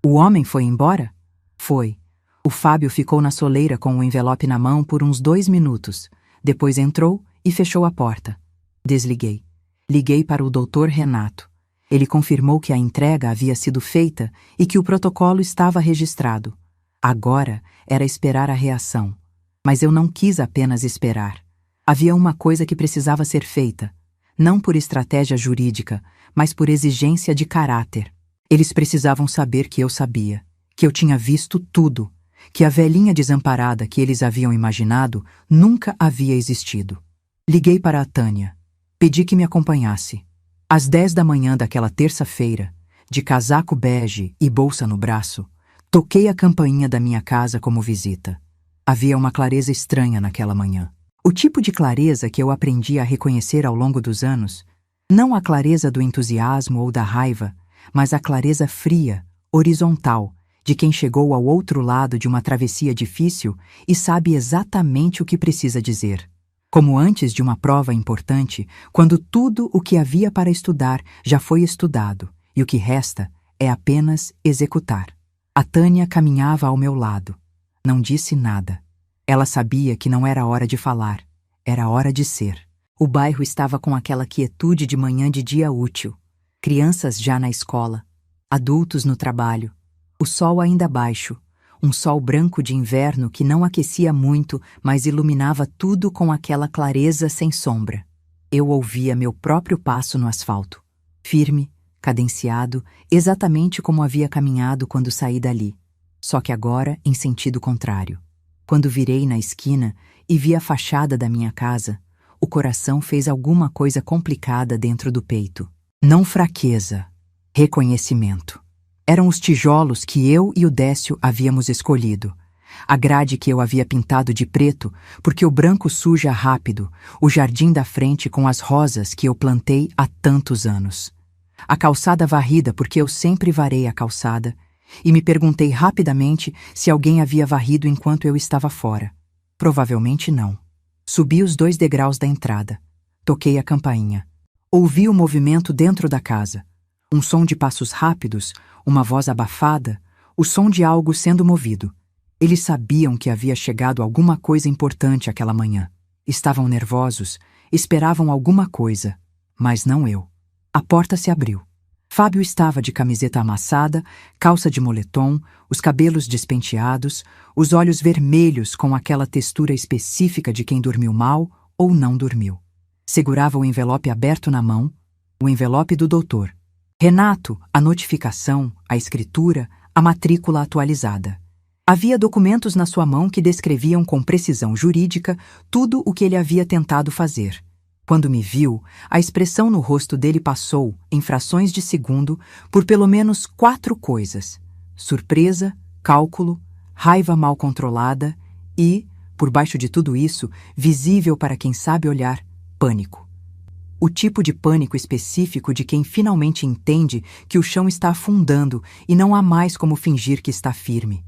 O homem foi embora? Foi. O Fábio ficou na soleira com o envelope na mão por uns 2 minutos. Depois entrou e fechou a porta. Desliguei. Liguei para o Dr. Renato. Ele confirmou que a entrega havia sido feita e que o protocolo estava registrado. Agora era esperar a reação. Mas eu não quis apenas esperar. Havia uma coisa que precisava ser feita. Não por estratégia jurídica, mas por exigência de caráter. Eles precisavam saber que eu sabia, que eu tinha visto tudo, que a velhinha desamparada que eles haviam imaginado nunca havia existido. Liguei para a Tânia. Pedi que me acompanhasse. Às 10 da manhã daquela terça-feira, de casaco bege e bolsa no braço, toquei a campainha da minha casa como visita. Havia uma clareza estranha naquela manhã. O tipo de clareza que eu aprendi a reconhecer ao longo dos anos, não a clareza do entusiasmo ou da raiva, mas a clareza fria, horizontal, de quem chegou ao outro lado de uma travessia difícil e sabe exatamente o que precisa dizer. Como antes de uma prova importante, quando tudo o que havia para estudar já foi estudado e o que resta é apenas executar. A Tânia caminhava ao meu lado. Não disse nada. Ela sabia que não era hora de falar, era hora de ser. O bairro estava com aquela quietude de manhã de dia útil. Crianças já na escola, adultos no trabalho, o sol ainda baixo, um sol branco de inverno que não aquecia muito, mas iluminava tudo com aquela clareza sem sombra. Eu ouvia meu próprio passo no asfalto, firme, cadenciado, exatamente como havia caminhado quando saí dali, só que agora em sentido contrário. Quando virei na esquina e vi a fachada da minha casa, o coração fez alguma coisa complicada dentro do peito. Não fraqueza, reconhecimento. Eram os tijolos que eu e o Décio havíamos escolhido. A grade que eu havia pintado de preto, porque o branco suja rápido, o jardim da frente com as rosas que eu plantei há tantos anos. A calçada varrida, porque eu sempre varei a calçada, e me perguntei rapidamente se alguém havia varrido enquanto eu estava fora. Provavelmente não. Subi os 2 degraus da entrada. Toquei a campainha. Ouvi o movimento dentro da casa. Um som de passos rápidos, uma voz abafada, o som de algo sendo movido. Eles sabiam que havia chegado alguma coisa importante aquela manhã. Estavam nervosos, esperavam alguma coisa, mas não eu. A porta se abriu. Fábio estava de camiseta amassada, calça de moletom, os cabelos despenteados, os olhos vermelhos com aquela textura específica de quem dormiu mal ou não dormiu. Segurava o envelope aberto na mão, o envelope do doutor. Renato, a notificação, a escritura, a matrícula atualizada. Havia documentos na sua mão que descreviam com precisão jurídica tudo o que ele havia tentado fazer. Quando me viu, a expressão no rosto dele passou, em frações de segundo, por pelo menos 4 coisas: surpresa, cálculo, raiva mal controlada e, por baixo de tudo isso, visível para quem sabe olhar, pânico. O tipo de pânico específico de quem finalmente entende que o chão está afundando e não há mais como fingir que está firme.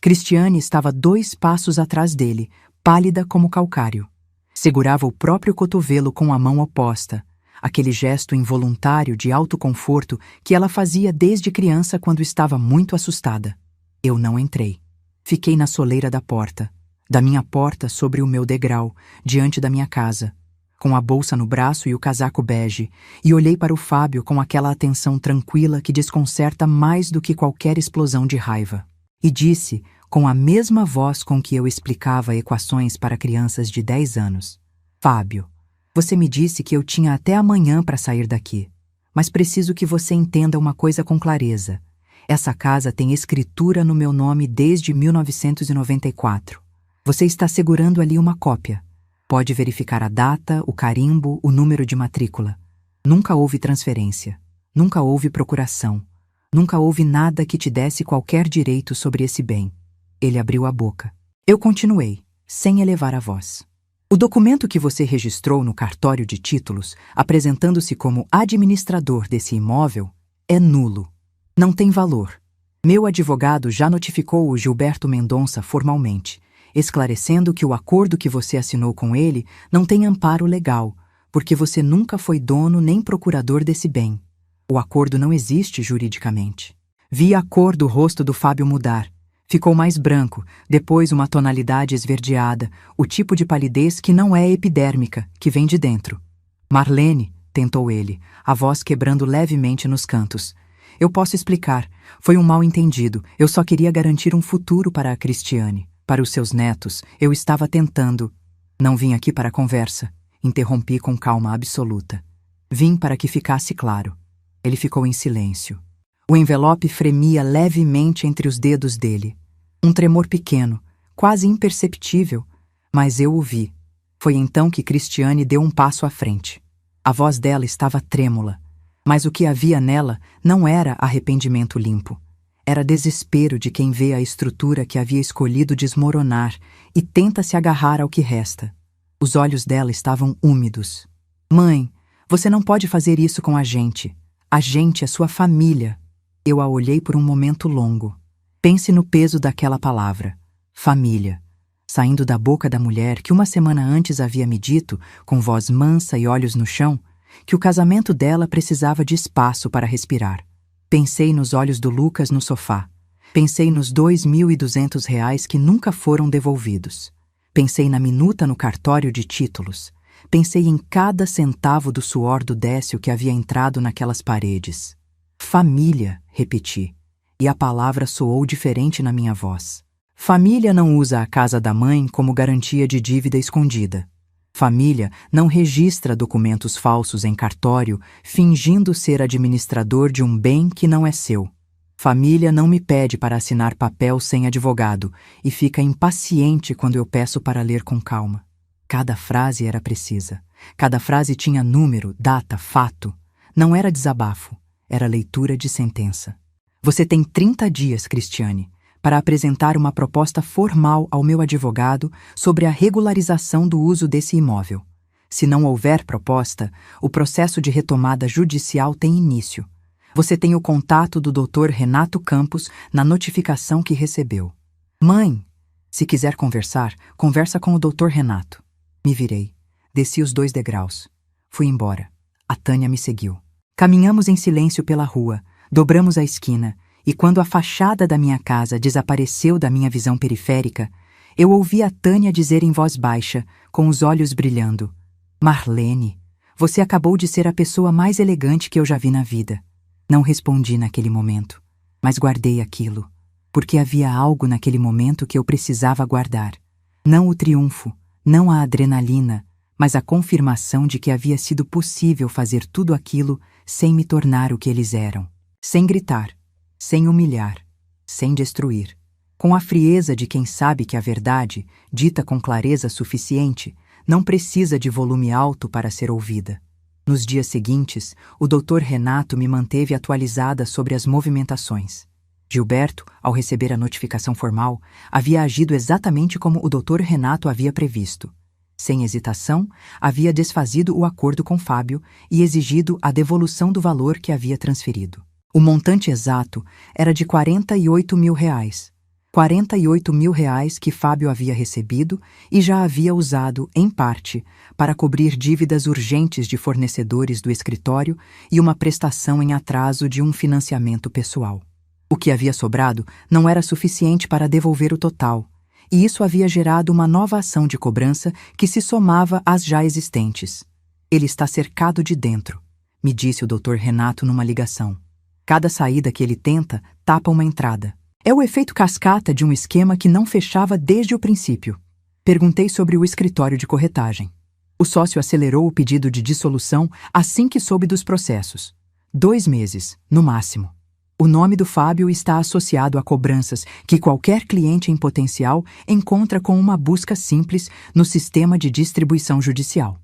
Cristiane estava 2 passos atrás dele, pálida como calcário. Segurava o próprio cotovelo com a mão oposta, aquele gesto involuntário de autoconforto que ela fazia desde criança quando estava muito assustada. Eu não entrei. Fiquei na soleira da minha porta sobre o meu degrau, diante da minha casa, com a bolsa no braço e o casaco bege, e olhei para o Fábio com aquela atenção tranquila que desconcerta mais do que qualquer explosão de raiva. E disse, com a mesma voz com que eu explicava equações para crianças de 10 anos. Fábio, você me disse que eu tinha até amanhã para sair daqui, mas preciso que você entenda uma coisa com clareza. Essa casa tem escritura no meu nome desde 1994. Você está segurando ali uma cópia. Pode verificar a data, o carimbo, o número de matrícula. Nunca houve transferência. Nunca houve procuração. Nunca houve nada que te desse qualquer direito sobre esse bem. Ele abriu a boca. Eu continuei, sem elevar a voz. O documento que você registrou no cartório de títulos, apresentando-se como administrador desse imóvel, é nulo. Não tem valor. Meu advogado já notificou o Gilberto Mendonça formalmente, esclarecendo que o acordo que você assinou com ele não tem amparo legal, porque você nunca foi dono nem procurador desse bem. O acordo não existe juridicamente. Vi a cor do rosto do Fábio mudar. Ficou mais branco, depois uma tonalidade esverdeada, o tipo de palidez que não é epidérmica, que vem de dentro. Marlene, tentou ele, a voz quebrando levemente nos cantos. Eu posso explicar. Foi um mal-entendido. Eu só queria garantir um futuro para a Cristiane. Para os seus netos, eu estava tentando. Não vim aqui para a conversa. Interrompi com calma absoluta. Vim para que ficasse claro. Ele ficou em silêncio. O envelope fremia levemente entre os dedos dele. Um tremor pequeno, quase imperceptível, mas eu o vi. Foi então que Cristiane deu um passo à frente. A voz dela estava trêmula, mas o que havia nela não era arrependimento limpo. Era desespero de quem vê a estrutura que havia escolhido desmoronar e tenta se agarrar ao que resta. Os olhos dela estavam úmidos. Mãe, você não pode fazer isso com a gente. A gente é sua família. Eu a olhei por um momento longo. Pense no peso daquela palavra. Família. Saindo da boca da mulher que uma semana antes havia me dito, com voz mansa e olhos no chão, que o casamento dela precisava de espaço para respirar. Pensei nos olhos do Lucas no sofá. Pensei nos R$ 2.200 que nunca foram devolvidos. Pensei na minuta no cartório de títulos. Pensei em cada centavo do suor do Décio que havia entrado naquelas paredes. Família, repeti, e a palavra soou diferente na minha voz. Família não usa a casa da mãe como garantia de dívida escondida. Família não registra documentos falsos em cartório fingindo ser administrador de um bem que não é seu. Família não me pede para assinar papel sem advogado e fica impaciente quando eu peço para ler com calma. Cada frase era precisa. Cada frase tinha número, data, fato. Não era desabafo, era leitura de sentença. Você tem 30 dias, Cristiane, para apresentar uma proposta formal ao meu advogado sobre a regularização do uso desse imóvel. Se não houver proposta, o processo de retomada judicial tem início. Você tem o contato do Dr. Renato Campos na notificação que recebeu. Mãe, se quiser conversar, conversa com o Dr. Renato. Me virei. Desci os 2 degraus. Fui embora. A Tânia me seguiu. Caminhamos em silêncio pela rua, dobramos a esquina, e quando a fachada da minha casa desapareceu da minha visão periférica, eu ouvi a Tânia dizer em voz baixa, com os olhos brilhando: Marlene, você acabou de ser a pessoa mais elegante que eu já vi na vida. Não respondi naquele momento, mas guardei aquilo, porque havia algo naquele momento que eu precisava guardar. Não o triunfo, não a adrenalina, mas a confirmação de que havia sido possível fazer tudo aquilo sem me tornar o que eles eram. Sem gritar, sem humilhar, sem destruir. Com a frieza de quem sabe que a verdade, dita com clareza suficiente, não precisa de volume alto para ser ouvida. Nos dias seguintes, o Dr. Renato me manteve atualizada sobre as movimentações. Gilberto, ao receber a notificação formal, havia agido exatamente como o Dr. Renato havia previsto. Sem hesitação, havia desfazido o acordo com Fábio e exigido a devolução do valor que havia transferido. O montante exato era de R$ 48.000. R$ 48.000 que Fábio havia recebido e já havia usado, em parte, para cobrir dívidas urgentes de fornecedores do escritório e uma prestação em atraso de um financiamento pessoal. O que havia sobrado não era suficiente para devolver o total, e isso havia gerado uma nova ação de cobrança que se somava às já existentes. Ele está cercado de dentro, me disse o Dr. Renato numa ligação. Cada saída que ele tenta tapa uma entrada. É o efeito cascata de um esquema que não fechava desde o princípio. Perguntei sobre o escritório de corretagem. O sócio acelerou o pedido de dissolução assim que soube dos processos. 2 meses, no máximo. O nome do Fábio está associado a cobranças que qualquer cliente em potencial encontra com uma busca simples no sistema de distribuição judicial.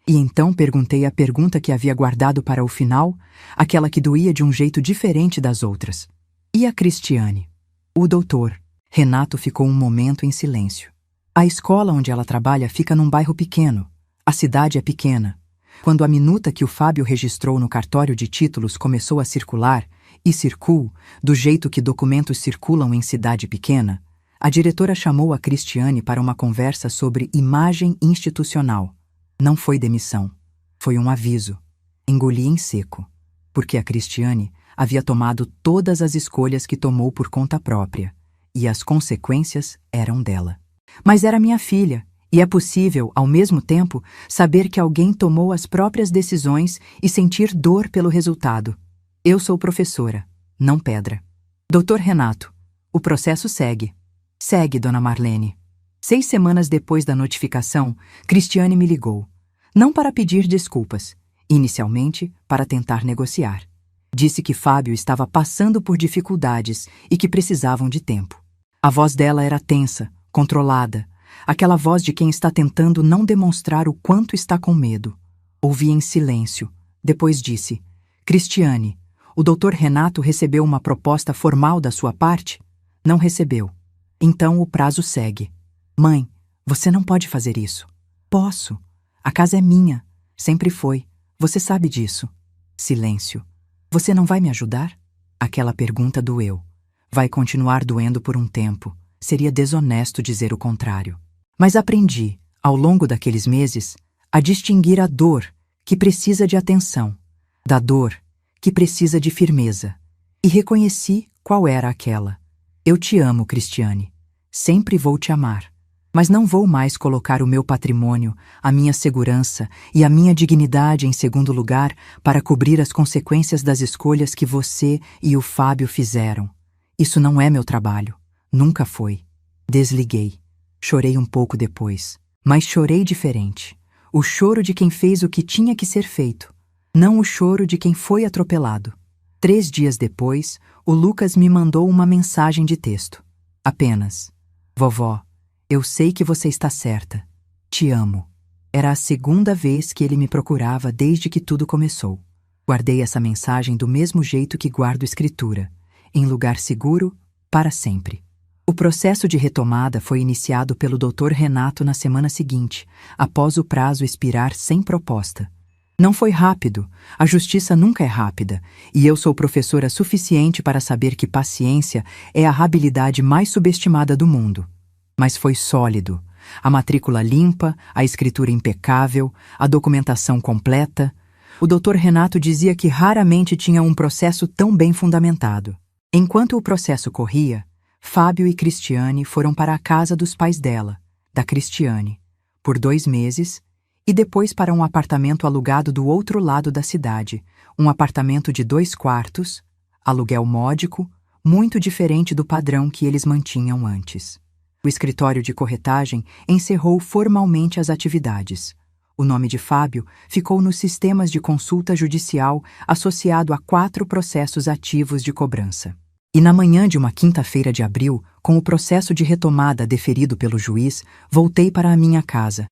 E então perguntei a pergunta que havia guardado para o final, aquela que doía de um jeito diferente das outras. E a Cristiane? O doutor. Renato ficou um momento em silêncio. A escola onde ela trabalha fica num bairro pequeno. A cidade é pequena. Quando a minuta que o Fábio registrou no cartório de títulos começou a circular, e circul, do jeito que documentos circulam em cidade pequena, a diretora chamou a Cristiane para uma conversa sobre imagem institucional. Não foi demissão. Foi um aviso. Engoli em seco, porque a Cristiane havia tomado todas as escolhas que tomou por conta própria, e as consequências eram dela. Mas era minha filha, e é possível, ao mesmo tempo, saber que alguém tomou as próprias decisões e sentir dor pelo resultado. Eu sou professora, não pedra. Doutor Renato, o processo segue. Segue, dona Marlene. 6 semanas depois da notificação, Cristiane me ligou. Não para pedir desculpas, inicialmente para tentar negociar. Disse que Fábio estava passando por dificuldades e que precisavam de tempo. A voz dela era tensa, controlada, aquela voz de quem está tentando não demonstrar o quanto está com medo. Ouvi em silêncio. Depois disse: Cristiane, o doutor Renato recebeu uma proposta formal da sua parte? Não recebeu. Então o prazo segue. Mãe, você não pode fazer isso. Posso. A casa é minha. Sempre foi. Você sabe disso. Silêncio. Você não vai me ajudar? Aquela pergunta doeu. Vai continuar doendo por um tempo. Seria desonesto dizer o contrário. Mas aprendi, ao longo daqueles meses, a distinguir a dor que precisa de atenção, da dor que precisa de firmeza. E reconheci qual era aquela. Eu te amo, Cristiane. Sempre vou te amar. Mas não vou mais colocar o meu patrimônio, a minha segurança e a minha dignidade em segundo lugar para cobrir as consequências das escolhas que você e o Fábio fizeram. Isso não é meu trabalho. Nunca foi. Desliguei. Chorei um pouco depois. Mas chorei diferente. O choro de quem fez o que tinha que ser feito. Não o choro de quem foi atropelado. 3 dias depois, o Lucas me mandou uma mensagem de texto. Apenas: Vovó, eu sei que você está certa. Te amo. Era a 2ª vez que ele me procurava desde que tudo começou. Guardei essa mensagem do mesmo jeito que guardo escritura, em lugar seguro, para sempre. O processo de retomada foi iniciado pelo Dr. Renato na semana seguinte, após o prazo expirar sem proposta. Não foi rápido, a justiça nunca é rápida, e eu sou professora suficiente para saber que paciência é a habilidade mais subestimada do mundo. Mas foi sólido. A matrícula limpa, a escritura impecável, a documentação completa. O Dr. Renato dizia que raramente tinha um processo tão bem fundamentado. Enquanto o processo corria, Fábio e Cristiane foram para a casa dos pais dela, da Cristiane, por 2 meses, e depois para um apartamento alugado do outro lado da cidade, um apartamento de 2 quartos, aluguel módico, muito diferente do padrão que eles mantinham antes. O escritório de corretagem encerrou formalmente as atividades. O nome de Fábio ficou nos sistemas de consulta judicial associado a 4 processos ativos de cobrança. E na manhã de uma quinta-feira de abril, com o processo de retomada deferido pelo juiz, voltei para a minha casa.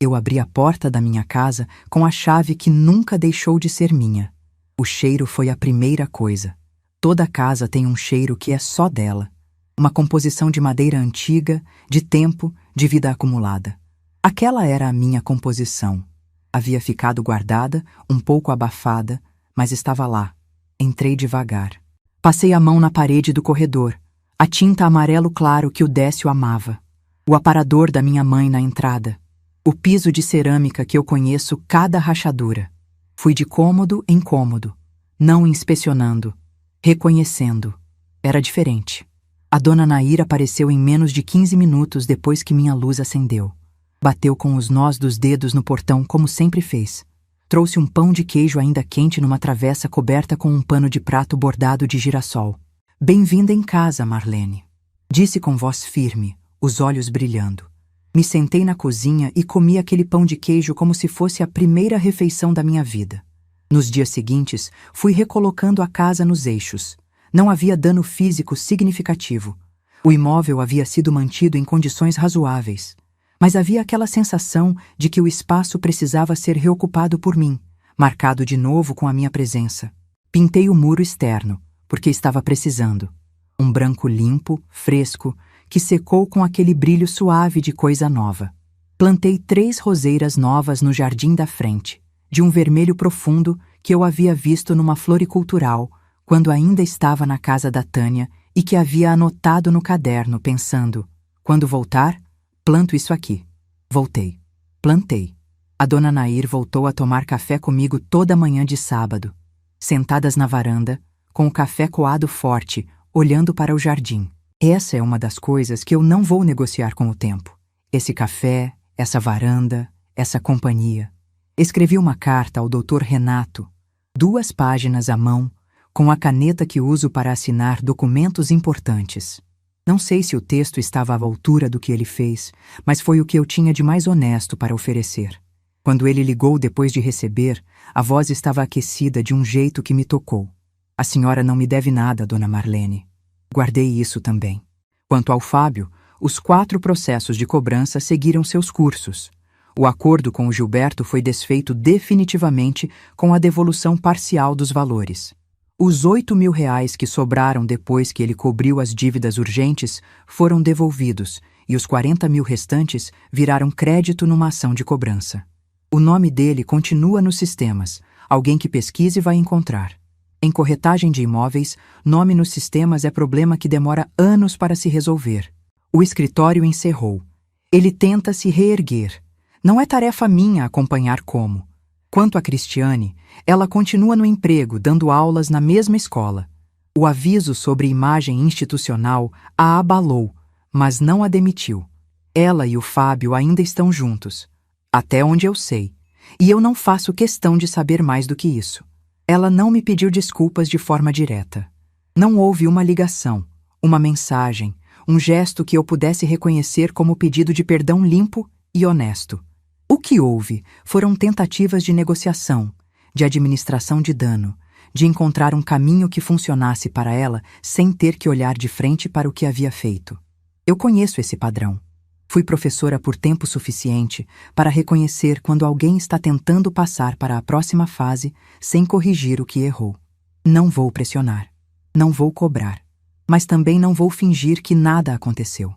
Eu abri a porta da minha casa com a chave que nunca deixou de ser minha. O cheiro foi a primeira coisa. Toda casa tem um cheiro que é só dela. Uma composição de madeira antiga, de tempo, de vida acumulada. Aquela era a minha composição. Havia ficado guardada, um pouco abafada, mas estava lá. Entrei devagar. Passei a mão na parede do corredor, a tinta amarelo claro que o Décio amava. O aparador da minha mãe na entrada. O piso de cerâmica que eu conheço cada rachadura. Fui de cômodo em cômodo, não inspecionando, reconhecendo. Era diferente. A dona Nair apareceu em menos de 15 minutos depois que minha luz acendeu. Bateu com os nós dos dedos no portão como sempre fez. Trouxe um pão de queijo ainda quente numa travessa coberta com um pano de prato bordado de girassol. Bem-vinda em casa, Marlene. Disse com voz firme, os olhos brilhando. Me sentei na cozinha e comi aquele pão de queijo como se fosse a primeira refeição da minha vida. Nos dias seguintes, fui recolocando a casa nos eixos. Não havia dano físico significativo. O imóvel havia sido mantido em condições razoáveis. Mas havia aquela sensação de que o espaço precisava ser reocupado por mim, marcado de novo com a minha presença. Pintei o muro externo, porque estava precisando. Um branco limpo, fresco, que secou com aquele brilho suave de coisa nova. Plantei 3 roseiras novas no jardim da frente, de um vermelho profundo que eu havia visto numa floricultural, quando ainda estava na casa da Tânia e que havia anotado no caderno, pensando: quando voltar, planto isso aqui. Voltei. Plantei. A dona Nair voltou a tomar café comigo toda manhã de sábado, sentadas na varanda, com o café coado forte, olhando para o jardim. Essa é uma das coisas que eu não vou negociar com o tempo. Esse café, essa varanda, essa companhia. Escrevi uma carta ao Dr. Renato, 2 páginas à mão, com a caneta que uso para assinar documentos importantes. Não sei se o texto estava à altura do que ele fez, mas foi o que eu tinha de mais honesto para oferecer. Quando ele ligou depois de receber, a voz estava aquecida de um jeito que me tocou. A senhora não me deve nada, dona Marlene. Guardei isso também. Quanto ao Fábio, os 4 processos de cobrança seguiram seus cursos. O acordo com o Gilberto foi desfeito definitivamente com a devolução parcial dos valores. Os R$ 8.000 que sobraram depois que ele cobriu as dívidas urgentes foram devolvidos e os 40.000 restantes viraram crédito numa ação de cobrança. O nome dele continua nos sistemas. Alguém que pesquise vai encontrar. Em corretagem de imóveis, nome nos sistemas é problema que demora anos para se resolver. O escritório encerrou. Ele tenta se reerguer. Não é tarefa minha acompanhar como. Quanto a Cristiane, ela continua no emprego, dando aulas na mesma escola. O aviso sobre imagem institucional a abalou, mas não a demitiu. Ela e o Fábio ainda estão juntos. Até onde eu sei. E eu não faço questão de saber mais do que isso. Ela não me pediu desculpas de forma direta. Não houve uma ligação, uma mensagem, um gesto que eu pudesse reconhecer como pedido de perdão limpo e honesto. O que houve foram tentativas de negociação, de administração de dano, de encontrar um caminho que funcionasse para ela sem ter que olhar de frente para o que havia feito. Eu conheço esse padrão. Fui professora por tempo suficiente para reconhecer quando alguém está tentando passar para a próxima fase sem corrigir o que errou. Não vou pressionar. Não vou cobrar. Mas também não vou fingir que nada aconteceu.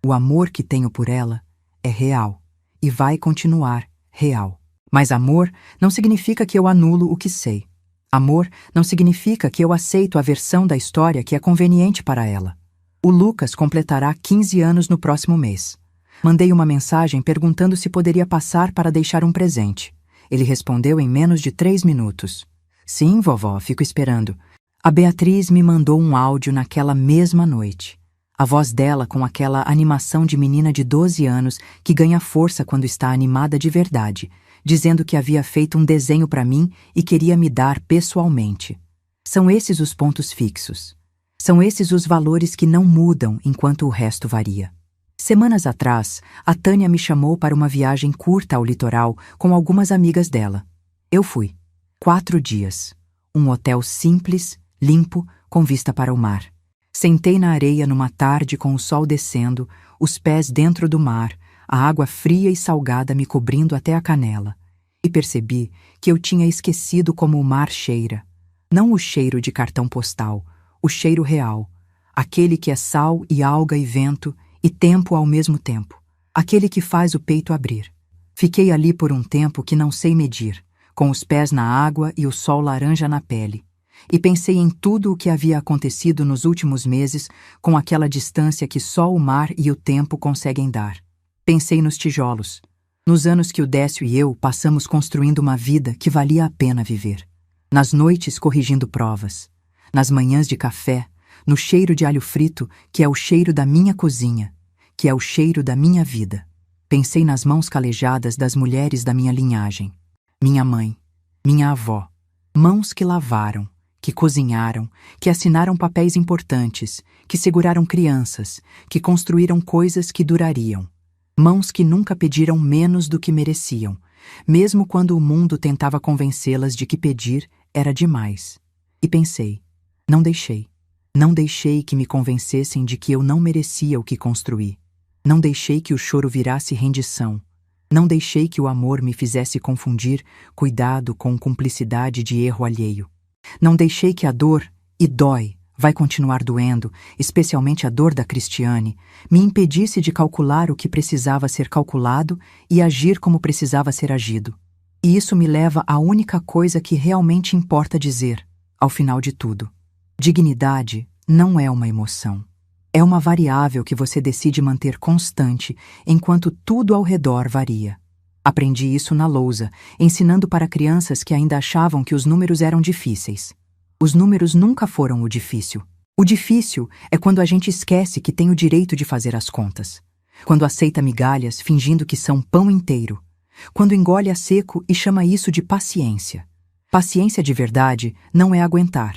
O amor que tenho por ela é real e vai continuar real. Mas amor não significa que eu anulo o que sei. Amor não significa que eu aceito a versão da história que é conveniente para ela. O Lucas completará 15 anos no próximo mês. Mandei uma mensagem perguntando se poderia passar para deixar um presente. Ele respondeu em menos de 3 minutos. Sim, vovó, fico esperando. A Beatriz me mandou um áudio naquela mesma noite. A voz dela com aquela animação de menina de 12 anos que ganha força quando está animada de verdade, dizendo que havia feito um desenho para mim e queria me dar pessoalmente. São esses os pontos fixos. São esses os valores que não mudam enquanto o resto varia. Semanas atrás, a Tânia me chamou para uma viagem curta ao litoral com algumas amigas dela. Eu fui. 4 dias. Um hotel simples, limpo, com vista para o mar. Sentei na areia numa tarde com o sol descendo, os pés dentro do mar, a água fria e salgada me cobrindo até a canela. E percebi que eu tinha esquecido como o mar cheira. Não o cheiro de cartão postal, o cheiro real. Aquele que é sal e alga e vento, e tempo ao mesmo tempo. Aquele que faz o peito abrir. Fiquei ali por um tempo que não sei medir, com os pés na água e o sol laranja na pele. E pensei em tudo o que havia acontecido nos últimos meses com aquela distância que só o mar e o tempo conseguem dar. Pensei nos tijolos, nos anos que o Décio e eu passamos construindo uma vida que valia a pena viver. Nas noites corrigindo provas, nas manhãs de café, no cheiro de alho frito, que é o cheiro da minha cozinha, que é o cheiro da minha vida. Pensei nas mãos calejadas das mulheres da minha linhagem. Minha mãe, minha avó. Mãos que lavaram, que cozinharam, que assinaram papéis importantes, que seguraram crianças, que construíram coisas que durariam. Mãos que nunca pediram menos do que mereciam, mesmo quando o mundo tentava convencê-las de que pedir era demais. E pensei, não deixei. Não deixei que me convencessem de que eu não merecia o que construí. Não deixei que o choro virasse rendição. Não deixei que o amor me fizesse confundir cuidado com cumplicidade de erro alheio. Não deixei que a dor, e dói, vai continuar doendo, especialmente a dor da Cristiane, me impedisse de calcular o que precisava ser calculado e agir como precisava ser agido. E isso me leva à única coisa que realmente importa dizer, ao final de tudo. Dignidade não é uma emoção. É uma variável que você decide manter constante enquanto tudo ao redor varia. Aprendi isso na lousa, ensinando para crianças que ainda achavam que os números eram difíceis. Os números nunca foram o difícil. O difícil é quando a gente esquece que tem o direito de fazer as contas. Quando aceita migalhas fingindo que são pão inteiro. Quando engole a seco e chama isso de paciência. Paciência de verdade não é aguentar.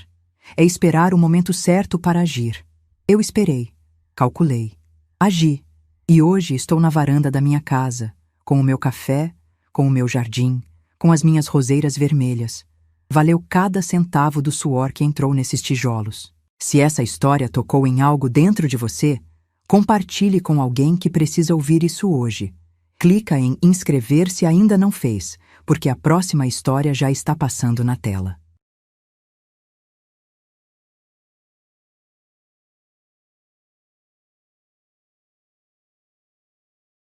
É esperar o momento certo para agir. Eu esperei, calculei, agi, e hoje estou na varanda da minha casa, com o meu café, com o meu jardim, com as minhas roseiras vermelhas. Valeu cada centavo do suor que entrou nesses tijolos. Se essa história tocou em algo dentro de você, compartilhe com alguém que precisa ouvir isso hoje. Clica em inscrever se ainda não fez, porque a próxima história já está passando na tela.